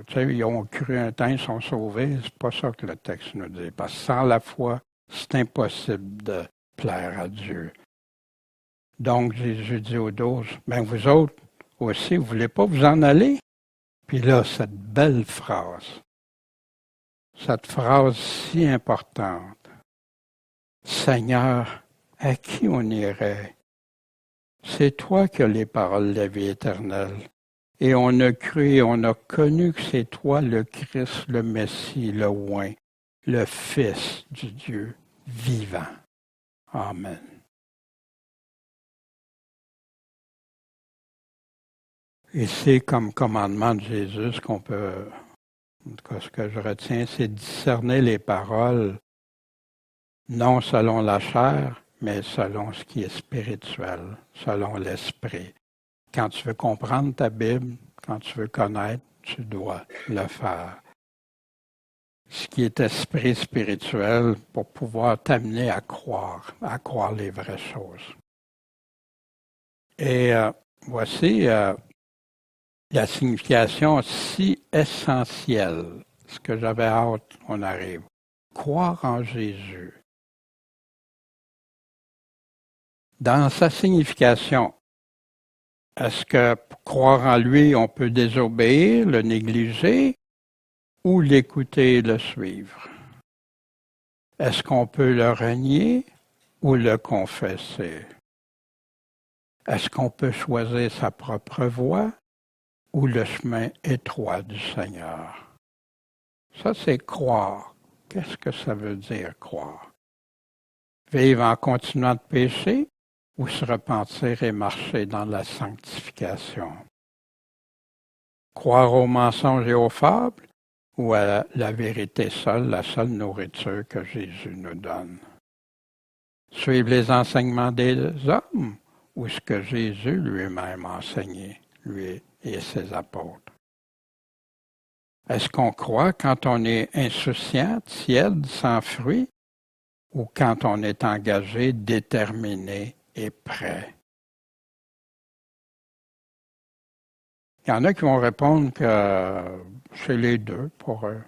tu sais, ils ont cru un temps, ils sont sauvés », c'est pas ça que le texte nous dit. Parce que sans la foi, c'est impossible de plaire à Dieu. Donc, Jésus dit aux 12, « Ben vous autres aussi, vous ne voulez pas vous en aller? » Puis là, cette belle phrase, cette phrase si importante, « Seigneur, à qui on irait? C'est toi qui as les paroles de la vie éternelle. Et on a cru et on a connu que c'est toi le Christ, le Messie, le Oint, le Fils du Dieu vivant. » Amen. Et c'est comme commandement de Jésus, ce qu'on peut, en tout cas ce que je retiens, c'est discerner les paroles, non selon la chair, mais selon ce qui est spirituel, selon l'esprit. Quand tu veux comprendre ta Bible, quand tu veux connaître, tu dois le faire. Ce qui est esprit spirituel pour pouvoir t'amener à croire les vraies choses. Et voici la signification si essentielle, ce que j'avais hâte qu'on arrive. Croire en Jésus. Dans sa signification, est-ce que pour croire en lui, on peut désobéir, le négliger, ou l'écouter et le suivre? Est-ce qu'on peut le renier ou le confesser? Est-ce qu'on peut choisir sa propre voie ou le chemin étroit du Seigneur? Ça, c'est croire. Qu'est-ce que ça veut dire, croire? Vivre en continuant de pécher ou se repentir et marcher dans la sanctification? Croire aux mensonges et aux fables ou à la vérité seule, la seule nourriture que Jésus nous donne? Suivre les enseignements des hommes ou ce que Jésus lui-même a enseigné, lui et ses apôtres? Est-ce qu'on croit quand on est insouciant, tiède, sans fruit, ou quand on est engagé, déterminé et prêt? Il y en a qui vont répondre que c'est les deux pour eux.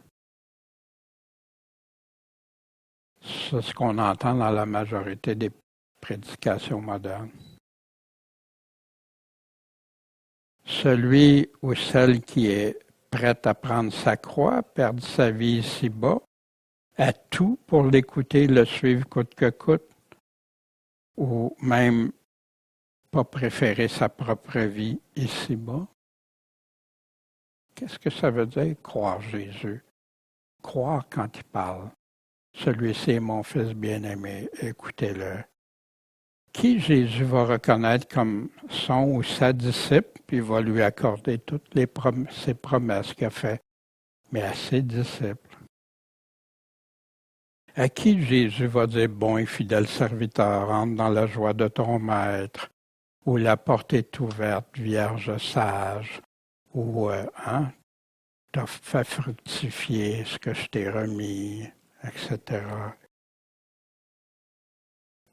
C'est ce qu'on entend dans la majorité des prédications modernes. Celui ou celle qui est prête à prendre sa croix, perdre sa vie ici-bas, a tout pour l'écouter, le suivre coûte que coûte, ou même pas préférer sa propre vie ici-bas. Qu'est-ce que ça veut dire, croire Jésus? Croire quand il parle. Celui-ci est mon fils bien-aimé, écoutez-le. Qui Jésus va reconnaître comme son ou sa disciple, puis va lui accorder toutes ses promesses qu'il a faites, mais à ses disciples. À qui Jésus va dire, bon et fidèle serviteur, entre dans la joie de ton maître, où la porte est ouverte, vierge sage, où t'as fait fructifier ce que je t'ai remis, etc.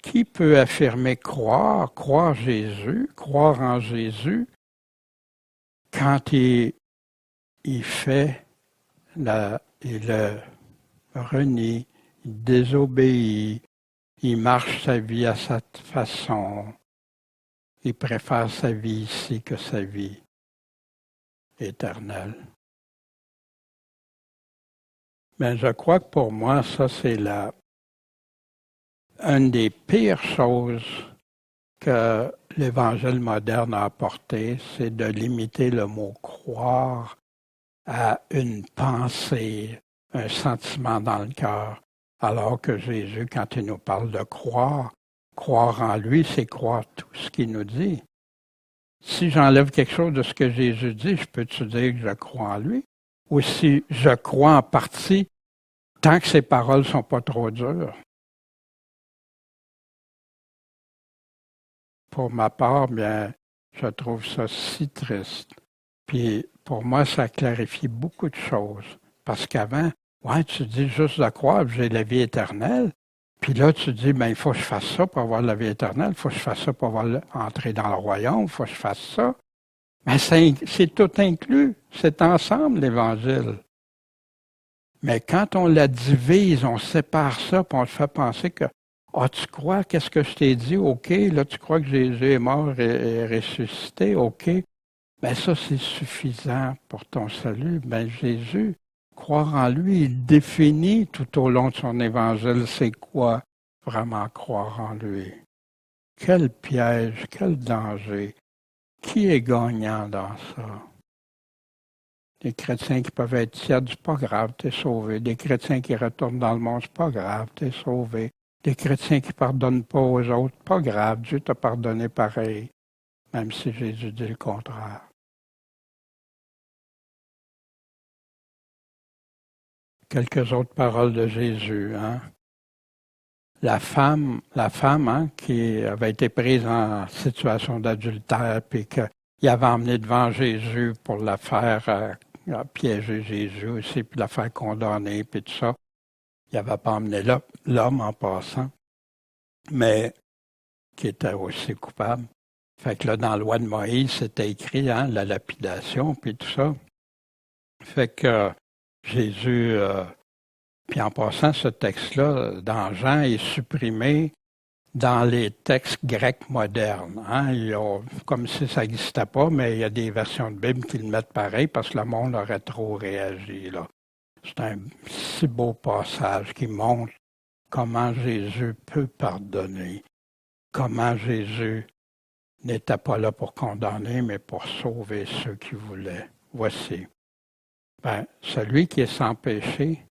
Qui peut affirmer croire Jésus, croire en Jésus, quand il fait, il renie, il désobéit, il marche sa vie à sa façon, il préfère sa vie ici que sa vie éternelle. Mais je crois que pour moi, ça c'est une des pires choses que l'Évangile moderne a apporté, c'est de limiter le mot croire à une pensée, un sentiment dans le cœur, alors que Jésus, quand il nous parle de croire en lui, c'est croire tout ce qu'il nous dit. Si j'enlève quelque chose de ce que Jésus dit, je peux-tu dire que je crois en lui? Ou si je crois en partie, tant que ses paroles ne sont pas trop dures. Pour ma part, bien, je trouve ça si triste. Puis pour moi, ça clarifie beaucoup de choses. Parce qu'avant, tu dis juste de croire, j'ai la vie éternelle. Puis là, tu dis, il faut que je fasse ça pour avoir la vie éternelle, il faut que je fasse ça pour entrer dans le royaume, il faut que je fasse ça. Mais c'est tout inclus, c'est ensemble l'Évangile. Mais quand on la divise, on sépare ça, puis on le fait penser que tu crois, qu'est-ce que je t'ai dit? OK, là, tu crois que Jésus est mort et ressuscité? OK. Ben ça, c'est suffisant pour ton salut. Ben Jésus, croire en lui, il définit tout au long de son évangile, c'est quoi vraiment croire en lui? Quel piège, quel danger? Qui est gagnant dans ça? Des chrétiens qui peuvent être tièdes, c'est pas grave, t'es sauvé. Des chrétiens qui retournent dans le monde, c'est pas grave, t'es sauvé. Des chrétiens qui pardonnent pas aux autres, pas grave, Dieu t'a pardonné pareil, même si Jésus dit le contraire. Quelques autres paroles de Jésus. La femme qui avait été prise en situation d'adultère, puis qu'il avait emmené devant Jésus pour la faire piéger Jésus aussi, puis la faire condamner, puis tout ça. Il n'avait pas emmené l'homme en passant, mais qui était aussi coupable. Fait que là, dans la loi de Moïse, c'était écrit, la lapidation, puis tout ça. Fait que Jésus, puis en passant, ce texte-là, dans Jean, est supprimé dans les textes grecs modernes. Comme si ça n'existait pas, mais il y a des versions de Bible qui le mettent pareil parce que le monde aurait trop réagi, là. C'est un si beau passage qui montre comment Jésus peut pardonner, comment Jésus n'était pas là pour condamner, mais pour sauver ceux qui voulaient. Voici. Celui qui est sans péché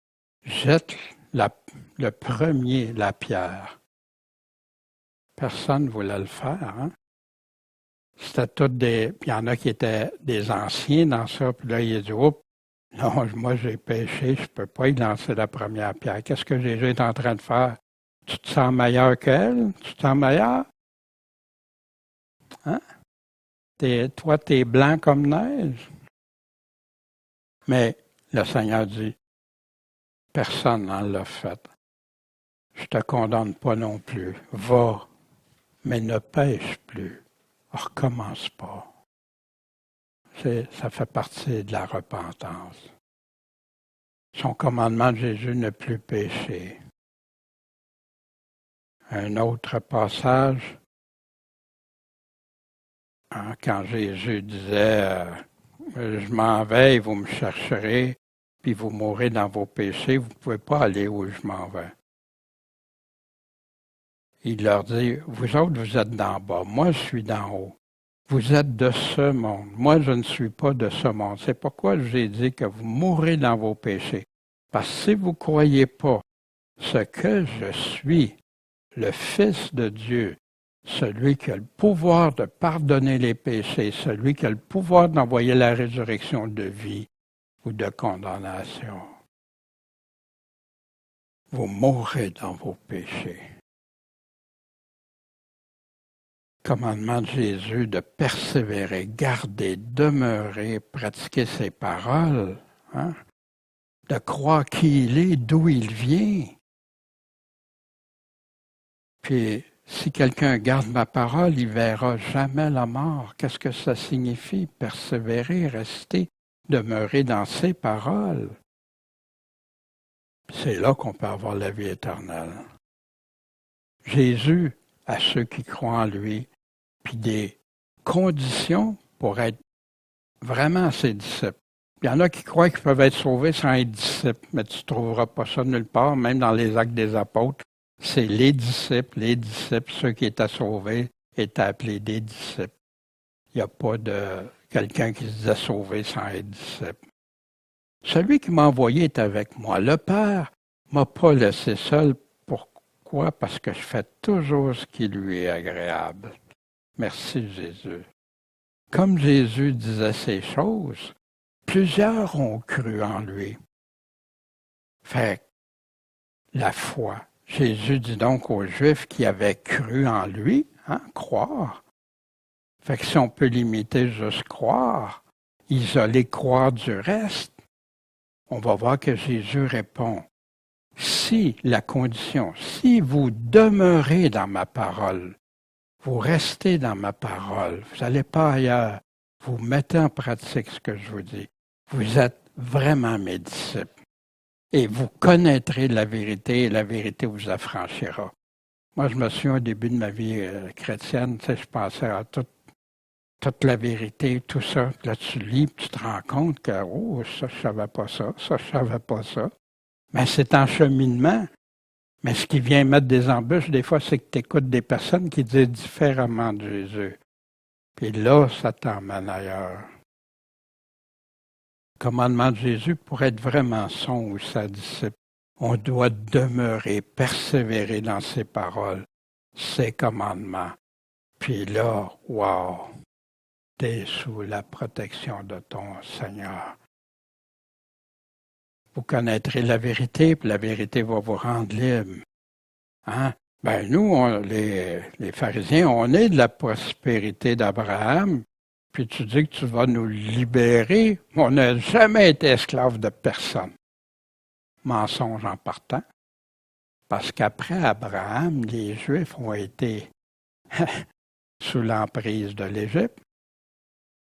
jette le premier la pierre. Personne ne voulait le faire. C'était tous il y en a qui étaient des anciens dans ça, puis là, il a dit, Non, moi j'ai péché, je ne peux pas y lancer la première pierre. Qu'est-ce que Jésus est en train de faire? Tu te sens meilleur qu'elle? Tu te sens meilleur? Hein? Toi, tu es blanc comme neige. Mais le Seigneur dit, personne n'en l'a fait. Je ne te condamne pas non plus. Va, mais ne pêche plus. Recommence pas. Ça fait partie de la repentance. Son commandement de Jésus, ne plus pécher. Un autre passage, quand Jésus disait je m'en vais et vous me chercherez, puis vous mourrez dans vos péchés, vous ne pouvez pas aller où je m'en vais. Il leur dit, vous autres, vous êtes d'en bas, moi je suis d'en haut. Vous êtes de ce monde, moi je ne suis pas de ce monde. C'est pourquoi je vous ai dit que vous mourrez dans vos péchés. Parce que si vous ne croyez pas ce que je suis, le Fils de Dieu, celui qui a le pouvoir de pardonner les péchés, celui qui a le pouvoir d'envoyer la résurrection de vie ou de condamnation, vous mourrez dans vos péchés. Commandement de Jésus de persévérer, garder, demeurer, pratiquer ses paroles, de croire qui il est, d'où il vient. Puis, si quelqu'un garde ma parole, il ne verra jamais la mort. Qu'est-ce que ça signifie? Persévérer, rester, demeurer dans ses paroles. C'est là qu'on peut avoir la vie éternelle. Jésus, à ceux qui croient en lui, puis des conditions pour être vraiment ses disciples. Il y en a qui croient qu'ils peuvent être sauvés sans être disciples, mais tu ne trouveras pas ça nulle part, même dans les Actes des Apôtres. C'est les disciples, ceux qui étaient sauvés étaient appelés des disciples. Il n'y a pas de quelqu'un qui se disait sauvé sans être disciple. Celui qui m'a envoyé est avec moi. Le Père ne m'a pas laissé seul. Pourquoi? Parce que je fais toujours ce qui lui est agréable. Merci Jésus. Comme Jésus disait ces choses, plusieurs ont cru en lui. Fait la foi. Jésus dit donc aux Juifs qui avaient cru en lui, croire. Fait que si on peut limiter juste croire, isoler croire du reste, on va voir que Jésus répond, si la condition, si vous demeurez dans ma parole, vous restez dans ma parole, vous n'allez pas ailleurs, vous mettez en pratique ce que je vous dis, vous êtes vraiment mes disciples. Et vous connaîtrez la vérité et la vérité vous affranchira. Moi, je me souviens au début de ma vie chrétienne, je pensais à toute la vérité, tout ça. Là, tu lis, tu te rends compte que, ça, je savais pas ça, ça, je savais pas ça. Mais c'est en cheminement. Mais ce qui vient mettre des embûches, des fois, c'est que tu écoutes des personnes qui disent différemment de Jésus. Puis là, ça t'emmène ailleurs. Le commandement de Jésus, pour être vraiment son ou sa disciple, on doit demeurer, persévérer dans ses paroles, ses commandements. Puis là, wow, t'es sous la protection de ton Seigneur. Vous connaîtrez la vérité, puis la vérité va vous rendre libre. Nous, les pharisiens, on est de la prospérité d'Abraham, puis tu dis que tu vas nous libérer. On n'a jamais été esclave de personne. Mensonge en partant. Parce qu'après Abraham, les Juifs ont été sous l'emprise de l'Égypte.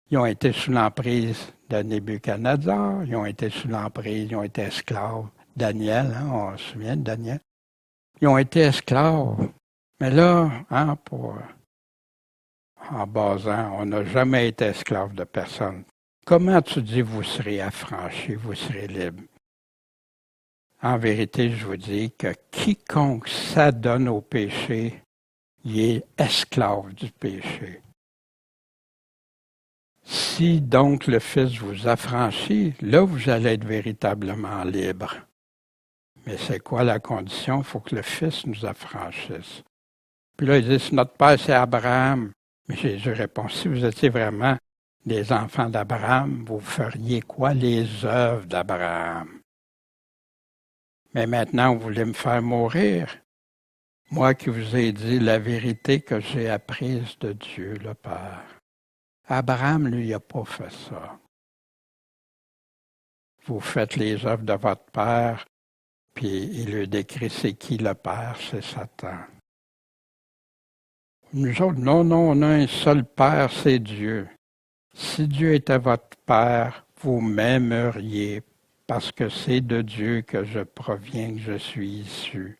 Ils ont été sous l'emprise de Nebuchadnezzar. Ils ont été sous l'emprise, ils ont été esclaves. Daniel, on se souvient de Daniel. Ils ont été esclaves. Mais là, en basant, on n'a jamais été esclave de personne. Comment tu dis vous serez affranchis, vous serez libres? En vérité, je vous dis que quiconque s'adonne au péché, il est esclave du péché. Si donc le Fils vous affranchit, là vous allez être véritablement libre. Mais c'est quoi la condition? Il faut que le Fils nous affranchisse. Puis là, ils disent, notre Père, c'est Abraham. Mais Jésus répond, si vous étiez vraiment les enfants d'Abraham, vous feriez quoi? Les œuvres d'Abraham. Mais maintenant, vous voulez me faire mourir? Moi qui vous ai dit la vérité que j'ai apprise de Dieu, le Père. Abraham, lui, n'a pas fait ça. Vous faites les œuvres de votre Père, puis il lui décrit c'est qui le Père, c'est Satan. Nous autres, non, on a un seul Père, c'est Dieu. Si Dieu était votre Père, vous m'aimeriez, parce que c'est de Dieu que je proviens, que je suis issu.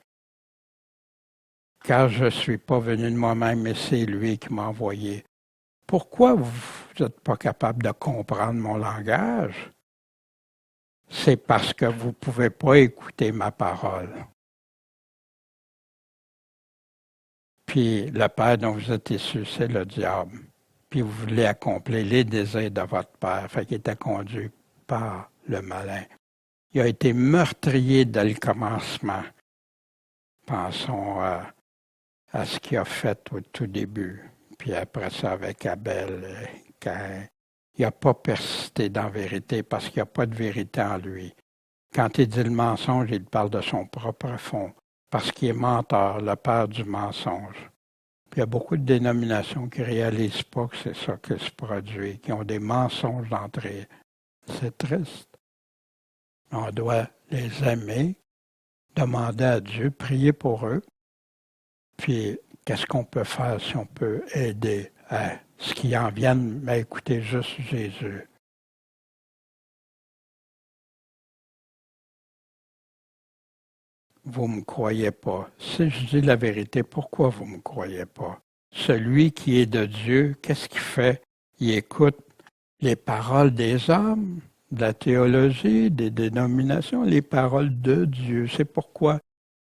Car je ne suis pas venu de moi-même, mais c'est lui qui m'a envoyé. Pourquoi vous n'êtes pas capable de comprendre mon langage? C'est parce que vous ne pouvez pas écouter ma parole. Puis le Père dont vous êtes issus, c'est le diable. Puis vous voulez accomplir les désirs de votre Père. Fait qu'il était conduit par le malin. Il a été meurtrier dès le commencement. Pensons à ce qu'il a fait au tout début. Puis après ça, avec Abel, Caïn. Il n'a pas persisté dans la vérité parce qu'il n'y a pas de vérité en lui. Quand il dit le mensonge, il parle de son propre fond. Parce qu'il est menteur, le père du mensonge. Puis il y a beaucoup de dénominations qui ne réalisent pas que c'est ça qui se produit, qui ont des mensonges d'entrée. C'est triste. On doit les aimer, demander à Dieu, prier pour eux. Puis, qu'est-ce qu'on peut faire si on peut aider à ce qu'ils en viennent, mais écoutez juste Jésus. Vous ne me croyez pas. Si je dis la vérité, pourquoi vous ne me croyez pas? Celui qui est de Dieu, qu'est-ce qu'il fait? Il écoute les paroles des hommes, de la théologie, des dénominations, les paroles de Dieu. C'est pourquoi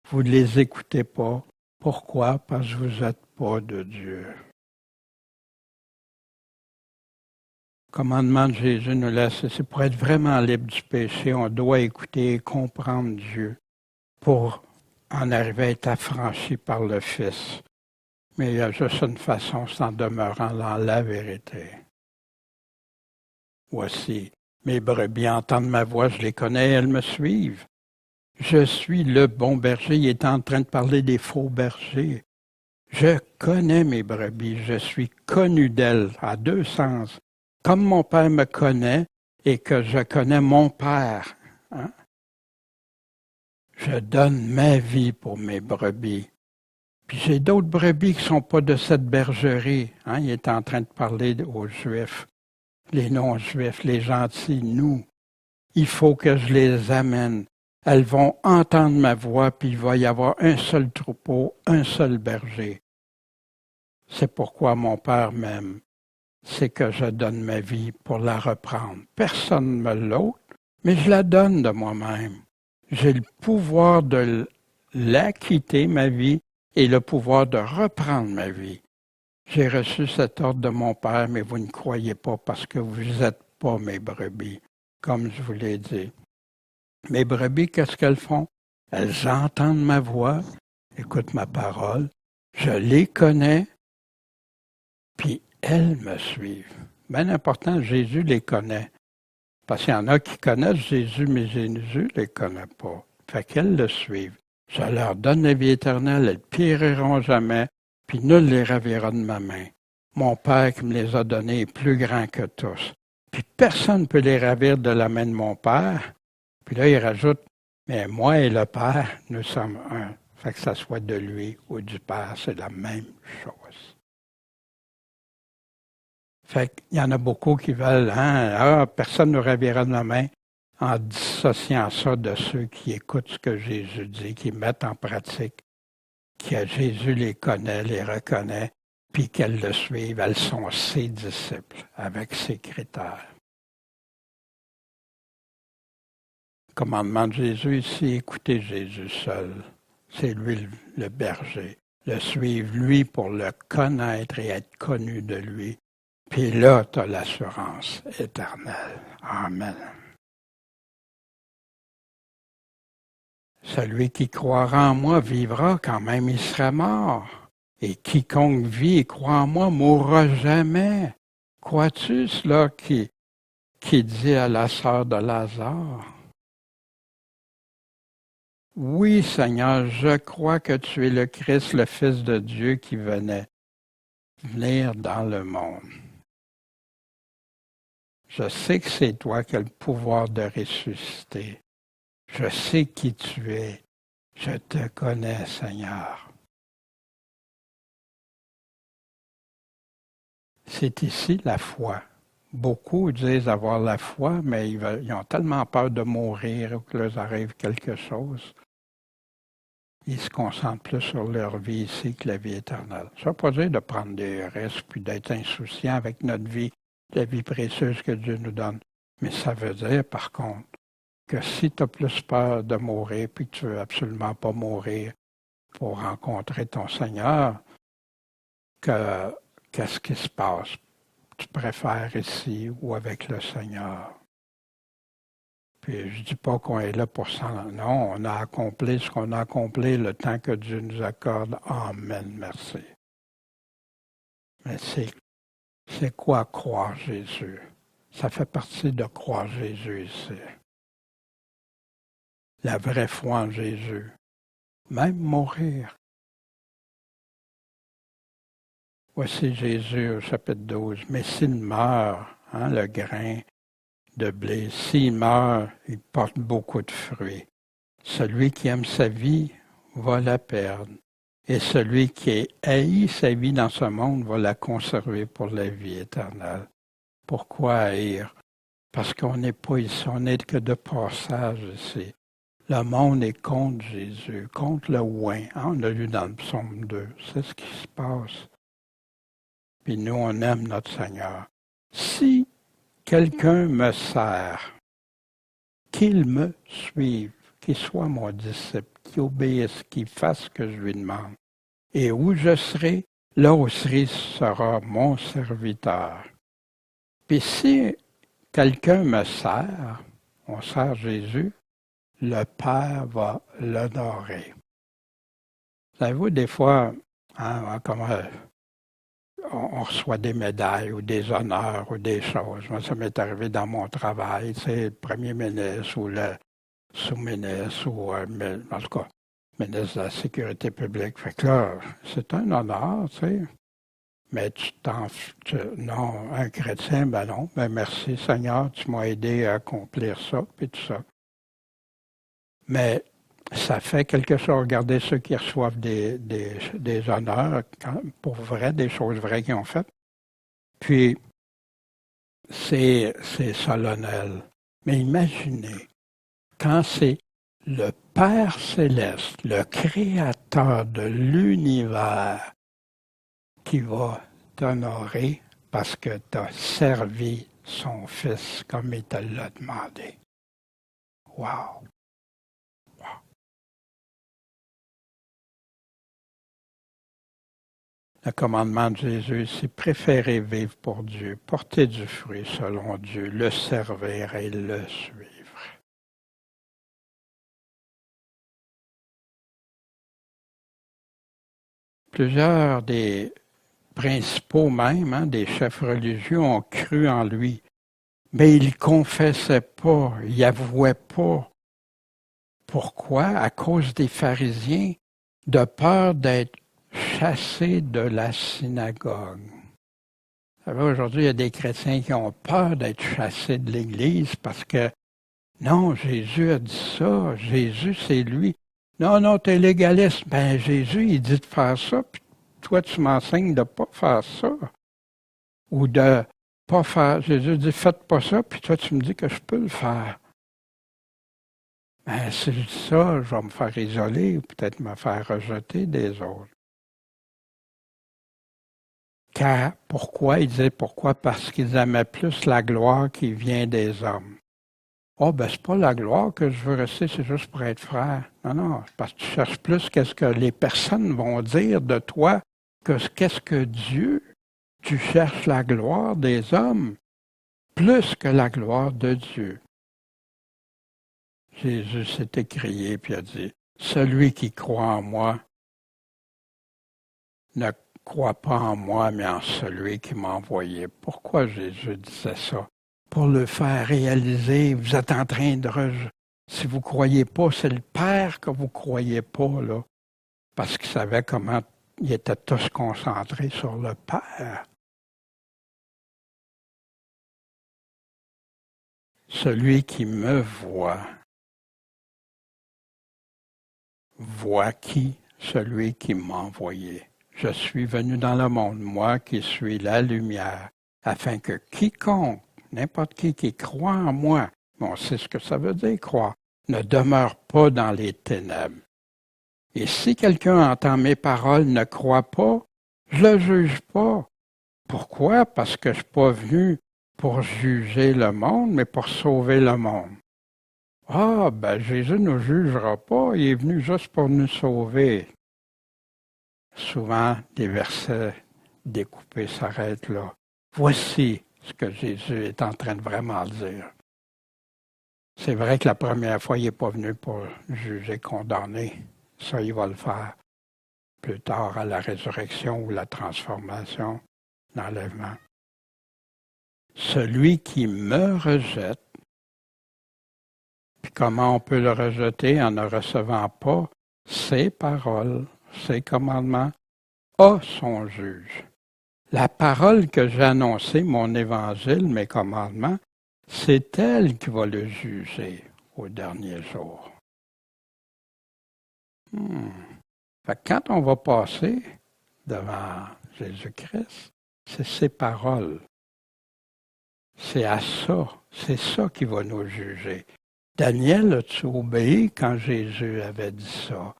vous ne les écoutez pas. Pourquoi? Parce que vous n'êtes pas de Dieu. Le commandement de Jésus nous laisse, c'est pour être vraiment libre du péché, on doit écouter et comprendre Dieu pour en arriver à être affranchi par le Fils. Mais il y a juste une façon, c'est en demeurant dans la vérité. Voici, mes brebis entendent ma voix, je les connais, elles me suivent. Je suis le bon berger, il est en train de parler des faux bergers. Je connais mes brebis, je suis connu d'elles, à deux sens. Comme mon Père me connaît et que je connais mon Père. Hein? Je donne ma vie pour mes brebis. Puis j'ai d'autres brebis qui ne sont pas de cette bergerie. Hein? Il est en train de parler aux Juifs, les non-Juifs, les gentils, nous. Il faut que je les amène. Elles vont entendre ma voix, puis il va y avoir un seul troupeau, un seul berger. C'est pourquoi mon Père m'aime. C'est que je donne ma vie pour la reprendre. Personne ne me l'ôte, mais je la donne de moi-même. J'ai le pouvoir de l'acquitter, ma vie, et le pouvoir de reprendre ma vie. J'ai reçu cet ordre de mon Père, mais vous ne croyez pas parce que vous n'êtes pas mes brebis, comme je vous l'ai dit. Mes brebis, qu'est-ce qu'elles font? Elles entendent ma voix, écoutent ma parole, je les connais, puis elles me suivent. Bien important, Jésus les connaît. Parce qu'il y en a qui connaissent Jésus, mais Jésus ne les connaît pas. Fait qu'elles le suivent. Je leur donne la vie éternelle, elles ne périront jamais, puis nul les ravira de ma main. Mon Père qui me les a donnés est plus grand que tous. Puis personne ne peut les ravir de la main de mon Père. Puis là, il rajoute, mais moi et le Père, nous sommes un. Fait que ça soit de lui ou du Père, c'est la même chose. Fait qu'il y en a beaucoup qui veulent, personne ne nous ravira de la main, en dissociant ça de ceux qui écoutent ce que Jésus dit, qui mettent en pratique, que Jésus les connaît, les reconnaît, puis qu'elles le suivent. Elles sont ses disciples avec ses critères. Le commandement de Jésus ici, écoutez Jésus seul. C'est lui le berger. Le suivre, lui, pour le connaître et être connu de lui. Puis là, tu as l'assurance éternelle. Amen. Celui qui croira en moi vivra quand même, il sera mort. Et quiconque vit et croit en moi mourra jamais. crois-tu cela qui dit à la sœur de Lazare? Oui, Seigneur, je crois que tu es le Christ, le Fils de Dieu qui venait venir dans le monde. Je sais que c'est toi qui as le pouvoir de ressusciter. Je sais qui tu es. Je te connais, Seigneur. C'est ici la foi. Beaucoup disent avoir la foi, mais ils ont tellement peur de mourir ou que leur arrive quelque chose. Ils se concentrent plus sur leur vie ici que la vie éternelle. Ça ne veut pas dire de prendre des risques puis d'être insouciant avec notre vie, la vie précieuse que Dieu nous donne. Mais ça veut dire, par contre, que si tu as plus peur de mourir puis que tu ne veux absolument pas mourir pour rencontrer ton Seigneur, qu'est-ce qui se passe? Tu préfères ici ou avec le Seigneur? Puis je ne dis pas qu'on est là pour ça. Non, on a accompli ce qu'on a accompli le temps que Dieu nous accorde. Amen, merci. Mais c'est quoi croire Jésus? Ça fait partie de croire Jésus ici. La vraie foi en Jésus. Même mourir. Voici Jésus au chapitre 12. Mais s'il meurt, le grain de blé, s'il meurt, il porte beaucoup de fruits. Celui qui aime sa vie va la perdre. Et celui qui haït sa vie dans ce monde va la conserver pour la vie éternelle. Pourquoi haïr? Parce qu'on n'est pas ici, on n'est que de passage ici. Le monde est contre Jésus, contre le oint. On a lu dans le psaume 2, c'est ce qui se passe. Puis nous, on aime notre Seigneur. Si quelqu'un me sert, qu'il me suive, qu'il soit mon disciple, qu'il obéisse, qu'il fasse ce que je lui demande. Et où je serai, là aussi sera mon serviteur. Puis si quelqu'un me sert, on sert Jésus, le Père va l'honorer. Savez-vous, des fois, comme on reçoit des médailles ou des honneurs ou des choses. Moi, ça m'est arrivé dans mon travail, le premier ministre ou le sous-ministre ou, en tout cas, ministre de la Sécurité publique. Fait que là, c'est un honneur, tu sais. Mais non, un chrétien, ben non, ben merci Seigneur, tu m'as aidé à accomplir ça, puis tout ça. Mais ça fait quelque chose. Regardez ceux qui reçoivent des honneurs, pour vrai, des choses vraies qu'ils ont faites. Puis, c'est solennel. Mais imaginez, quand c'est le Père céleste, le Créateur de l'univers, qui va t'honorer parce que tu as servi son Fils comme il te l'a demandé. Wow! Le commandement de Jésus, c'est préférer vivre pour Dieu, porter du fruit selon Dieu, le servir et le suivre. Plusieurs des principaux même, des chefs religieux ont cru en lui, mais ils ne confessaient pas, ils n'avouaient pas. Pourquoi? À cause des pharisiens, de peur d'être chassés de la synagogue. Vous savez, aujourd'hui, il y a des chrétiens qui ont peur d'être chassés de l'Église parce que, non, Jésus a dit ça, Jésus, c'est lui. Non, tu es légaliste. Ben, Jésus, il dit de faire ça, puis toi, tu m'enseignes de ne pas faire ça. Ou de pas faire. Jésus dit, faites pas ça, puis toi, tu me dis que je peux le faire. Ben, si je dis ça, je vais me faire isoler ou peut-être me faire rejeter des autres. Car, pourquoi? Il disait pourquoi? Parce qu'ils aimaient plus la gloire qui vient des hommes. Oh, ben, c'est pas la gloire que je veux rester, c'est juste pour être frère. Non, parce que tu cherches plus qu'est-ce que les personnes vont dire de toi que qu'est-ce que Dieu. Tu cherches la gloire des hommes plus que la gloire de Dieu. Jésus s'est écrié puis a dit, celui qui croit en moi ne crois pas en moi, mais en celui qui m'a envoyé. Pourquoi Jésus disait ça? Pour le faire réaliser, vous êtes en train de si vous croyez pas, c'est le Père que vous croyez pas, là. Parce qu'il savait comment ils étaient tous concentrés sur le Père. Celui qui me voit qui? Celui qui m'a envoyé. Je suis venu dans le monde, moi qui suis la lumière, afin que quiconque, n'importe qui croit en moi, on sait ce que ça veut dire croire, ne demeure pas dans les ténèbres. Et si quelqu'un entend mes paroles, ne croit pas, je le juge pas. Pourquoi? Parce que je ne suis pas venu pour juger le monde, mais pour sauver le monde. Ah, ben Jésus ne nous jugera pas, il est venu juste pour nous sauver. Souvent, des versets découpés s'arrêtent là. Voici ce que Jésus est en train de vraiment dire. C'est vrai que la première fois, il n'est pas venu pour juger, condamner. Ça, il va le faire plus tard à la résurrection ou la transformation, l'enlèvement. Celui qui me rejette, puis comment on peut le rejeter en ne recevant pas ses paroles, ses commandements, a son juge. La parole que j'ai annoncée, mon évangile, mes commandements, c'est elle qui va le juger au dernier jour. Fait que quand on va passer devant Jésus-Christ, c'est ses paroles. C'est à ça, c'est ça qui va nous juger. Daniel, as-tu obéi quand Jésus avait dit ça?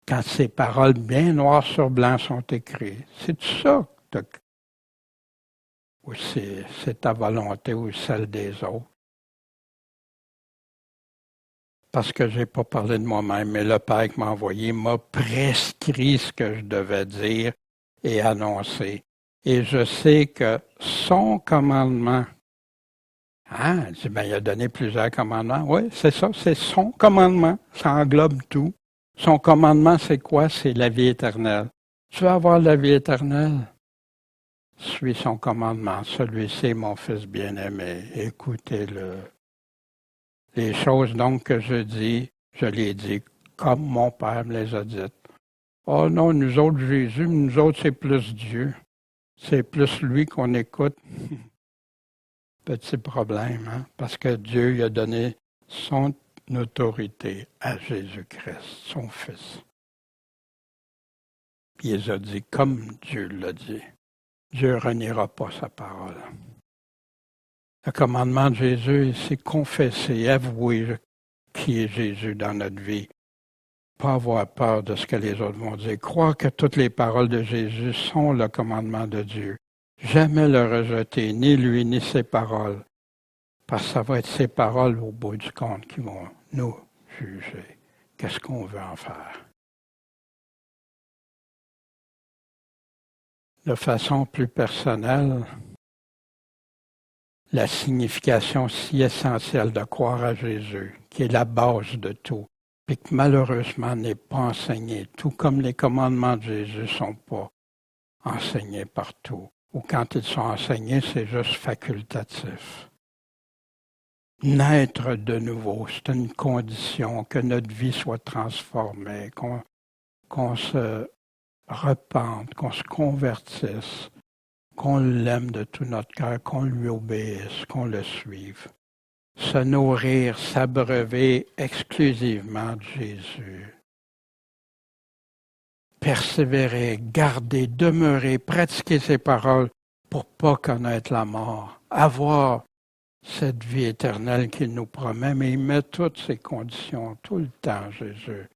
Quand ces paroles bien noires sur blanc sont écrites. C'est ça ou c'est ta volonté ou celle des autres? Parce que je n'ai pas parlé de moi-même, mais le Père qui m'a envoyé m'a prescrit ce que je devais dire et annoncer. Et je sais que son commandement, il a donné plusieurs commandements. Oui, c'est ça, c'est son commandement. Ça englobe tout. Son commandement, c'est quoi? C'est la vie éternelle. Tu veux avoir la vie éternelle? Suis son commandement. Celui-ci est mon Fils bien-aimé. Écoutez-le. Les choses donc que je dis, je les dis comme mon Père me les a dites. Oh non, nous autres, Jésus, nous autres, c'est plus Dieu. C'est plus lui qu'on écoute. Petit problème, hein? Parce que Dieu lui a donné son autorité à Jésus-Christ, son Fils. Puis il les a dit comme Dieu l'a dit. Dieu ne reniera pas sa parole. Le commandement de Jésus, c'est confesser, avouer qui est Jésus dans notre vie. Pas avoir peur de ce que les autres vont dire. Croire que toutes les paroles de Jésus sont le commandement de Dieu. Jamais le rejeter, ni lui, ni ses paroles. Parce que ça va être ses paroles au bout du compte qui vont nous juger. Qu'est-ce qu'on veut en faire? De façon plus personnelle, la signification si essentielle de croire à Jésus, qui est la base de tout, puis que malheureusement n'est pas enseignée, tout comme les commandements de Jésus ne sont pas enseignés partout. Ou quand ils sont enseignés, c'est juste facultatif. Naître de nouveau, c'est une condition, que notre vie soit transformée, qu'on se repente, qu'on se convertisse, qu'on l'aime de tout notre cœur, qu'on lui obéisse, qu'on le suive. Se nourrir, s'abreuver exclusivement de Jésus. Persévérer, garder, demeurer, pratiquer ses paroles pour ne pas connaître la mort. Avoir cette vie éternelle qu'il nous promet, mais il met toutes ces conditions tout le temps, Jésus.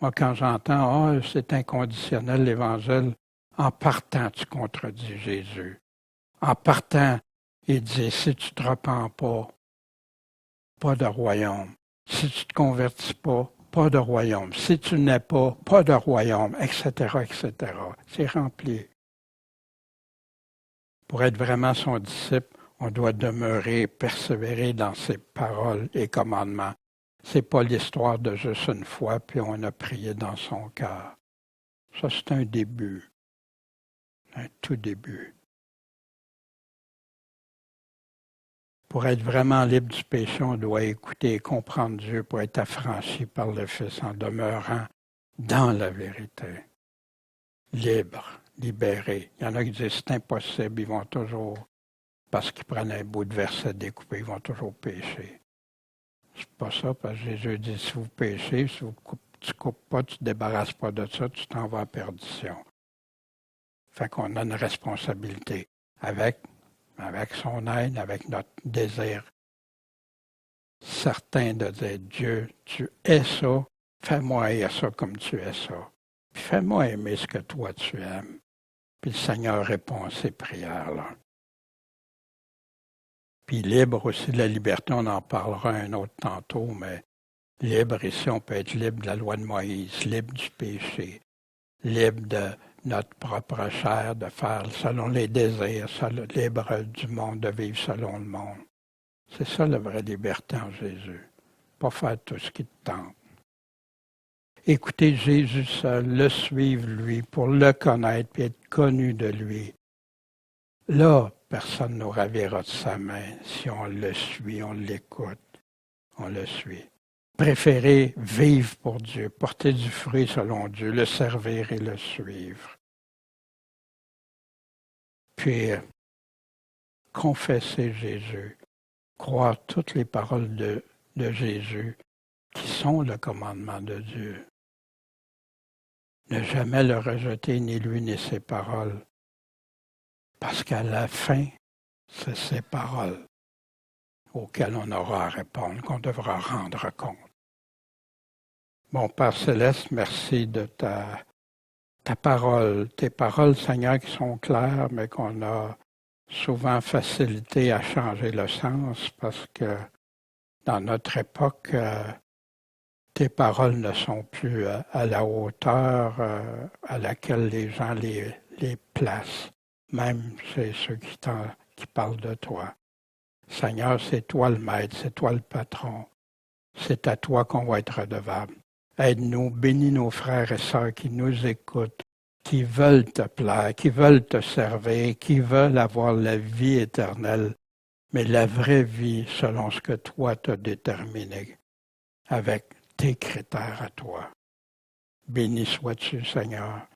Moi, quand j'entends « c'est inconditionnel l'Évangile », en partant, tu contredis Jésus. En partant, il dit, si tu ne te repens pas, pas de royaume. Si tu ne te convertis pas, pas de royaume. Si tu n'es pas, pas de royaume, etc., etc. C'est rempli. Pour être vraiment son disciple, on doit demeurer, persévérer dans ses paroles et commandements. C'est pas l'histoire de juste une fois, puis on a prié dans son cœur. Ça, c'est un début. un tout début. Pour être vraiment libre du péché, on doit écouter et comprendre Dieu pour être affranchi par le Fils en demeurant dans la vérité. Libre, libéré. Il y en a qui disent c'est impossible, ils vont toujours, parce qu'ils prennent un bout de verset découpé, ils vont toujours pécher. C'est pas ça, parce que Jésus dit si vous péchez, si tu ne coupes pas, tu ne te débarrasses pas de ça, tu t'en vas à perdition. Fait qu'on a une responsabilité avec son aide, avec notre désir certain de dire Dieu, tu es ça, fais-moi aimer ça comme tu es ça. Puis fais-moi aimer ce que toi tu aimes. Puis le Seigneur répond à ces prières-là. Puis libre aussi de la liberté, on en parlera un autre tantôt, mais libre ici, on peut être libre de la loi de Moïse, libre du péché, libre de notre propre chair, de faire selon les désirs, libre du monde, de vivre selon le monde. C'est ça la vraie liberté en Jésus. Pas faire tout ce qui te tente. Écouter Jésus seul, le suivre lui, pour le connaître et être connu de lui. Là, personne ne nous ravira de sa main si on le suit, on l'écoute, on le suit. Préférer vivre pour Dieu, porter du fruit selon Dieu, le servir et le suivre. Puis, confesser Jésus, croire toutes les paroles de Jésus qui sont le commandement de Dieu. Ne jamais le rejeter, ni lui, ni ses paroles. Parce qu'à la fin, c'est ces paroles auxquelles on aura à répondre, qu'on devra rendre compte. Mon Père Céleste, merci de ta parole, tes paroles, Seigneur, qui sont claires, mais qu'on a souvent facilité à changer le sens parce que dans notre époque, tes paroles ne sont plus à la hauteur à laquelle les gens les placent, même c'est ceux qui parlent de toi. Seigneur, c'est toi le maître, c'est toi le patron. C'est à toi qu'on va être redevable. Aide-nous, bénis nos frères et sœurs qui nous écoutent, qui veulent te plaire, qui veulent te servir, qui veulent avoir la vie éternelle, mais la vraie vie selon ce que toi t'as déterminé, avec tes critères à toi. Béni sois-tu, Seigneur,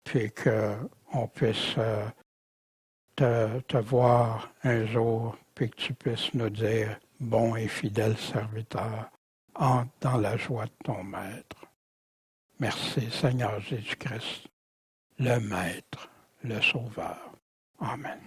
puis qu'on puisse te voir un jour, puis que tu puisses nous dire, bon et fidèle serviteur, entre dans la joie de ton Maître. Merci, Seigneur Jésus-Christ, le Maître, le Sauveur. Amen.